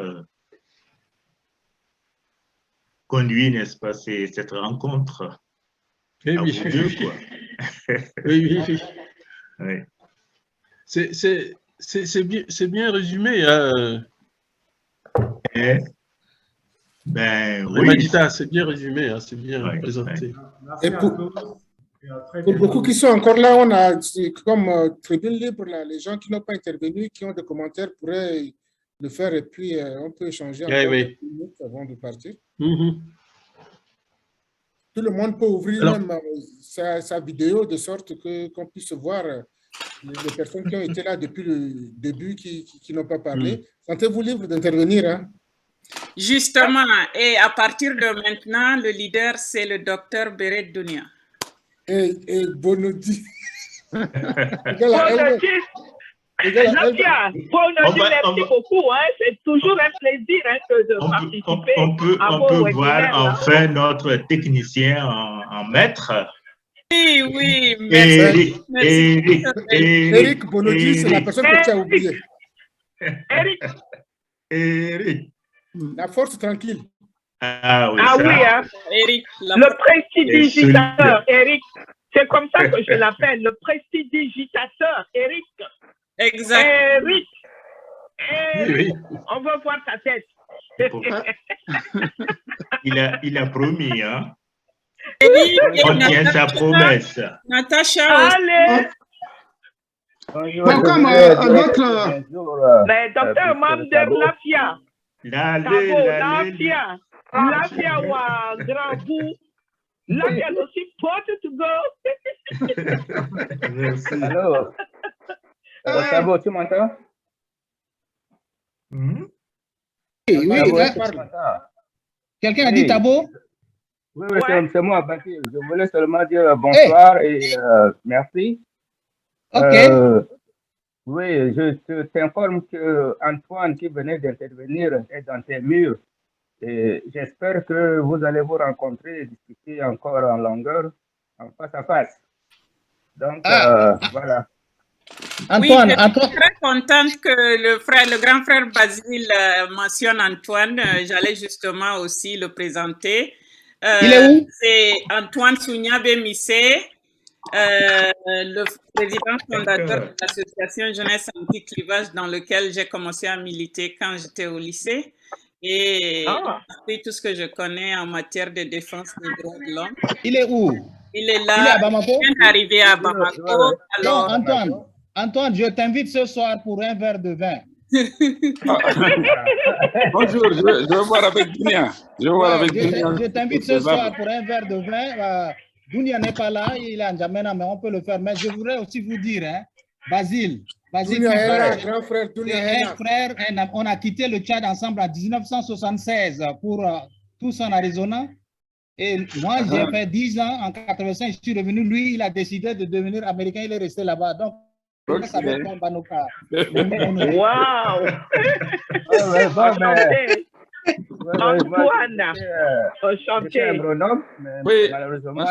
conduit, n'est-ce pas, cette rencontre. Oui, oui, oui. Oui. C'est bien résumé. Hein. Ben, oui. Madita, c'est bien résumé, hein, c'est bien présenté. Merci à tous. Pour beaucoup qui sont encore là, on a comme tribune libre, là, les gens qui n'ont pas intervenu, qui ont des commentaires, pourraient le faire et puis on peut échanger encore quelques minutes avant de partir. Tout le monde peut ouvrir même sa vidéo de sorte qu'on puisse voir les personnes qui ont été là depuis le début, qui n'ont pas parlé. Sentez-vous libre d'intervenir. Hein? Justement, et à partir de maintenant, le leader, c'est le docteur Beret Dounia. Et Bonodi. Merci beaucoup. Hein. C'est toujours un plaisir de participer. On peut voir enfin notre technicien en maître. Oui, merci. Eric Bonodi, c'est la personne que tu as oubliée. Eric. La force tranquille. Ah oui, hein. Eric, le prestidigitateur, Eric. C'est comme ça que je l'appelle, le prestidigitateur, Eric. Exact. Eric. Oui. On va voir ta tête. Il a promis, hein. On tient sa promesse. Natacha. Allez. Bonjour. Docteur Mamder Lafia. Lafia wa grand bout. Lafia aussi porte to go. Merci. Alors, Tabo, tu m'entends? Oui, quelqu'un a dit Tabo? Oui, c'est moi, Bakir. Je voulais seulement dire bonsoir et merci. Ok. Oui, je t'informe que Antoine qui venait d'intervenir est dans tes murs. Et j'espère que vous allez vous rencontrer et discuter encore en longueur, en face à face. Donc, voilà. Antoine, je suis très contente que le grand frère Basile mentionne Antoine. J'allais justement aussi le présenter. Il est où? C'est Antoine Souniabe Missé, le président fondateur de l'association Jeunesse Anti-Clivage dans lequel j'ai commencé à militer quand j'étais au lycée. Et tout ce que je connais en matière de défense des droits de l'homme. Il est où? Il est là. Il est à Bamako? Il vient d'arriver à Bamako. Alors, non, Antoine, je t'invite ce soir pour un verre de vin. Bonjour, je vais boire avec Dounia. Je t'invite ce soir pour un verre de vin. Dounia n'est pas là, il est en Djamena, mais on peut le faire. Mais je voudrais aussi vous dire, hein, Basile, Dounia est là, grand frère Dounia est là. Frère, on a quitté le Tchad ensemble en 1976 pour tous en Arizona. Et moi, j'ai fait 10 ans en 85, je suis revenu. Lui, il a décidé de devenir américain, il est resté là-bas. Donc, ça va être Banoka. Waouh! Antoine, enchanté. Malheureusement, oui, malheureusement,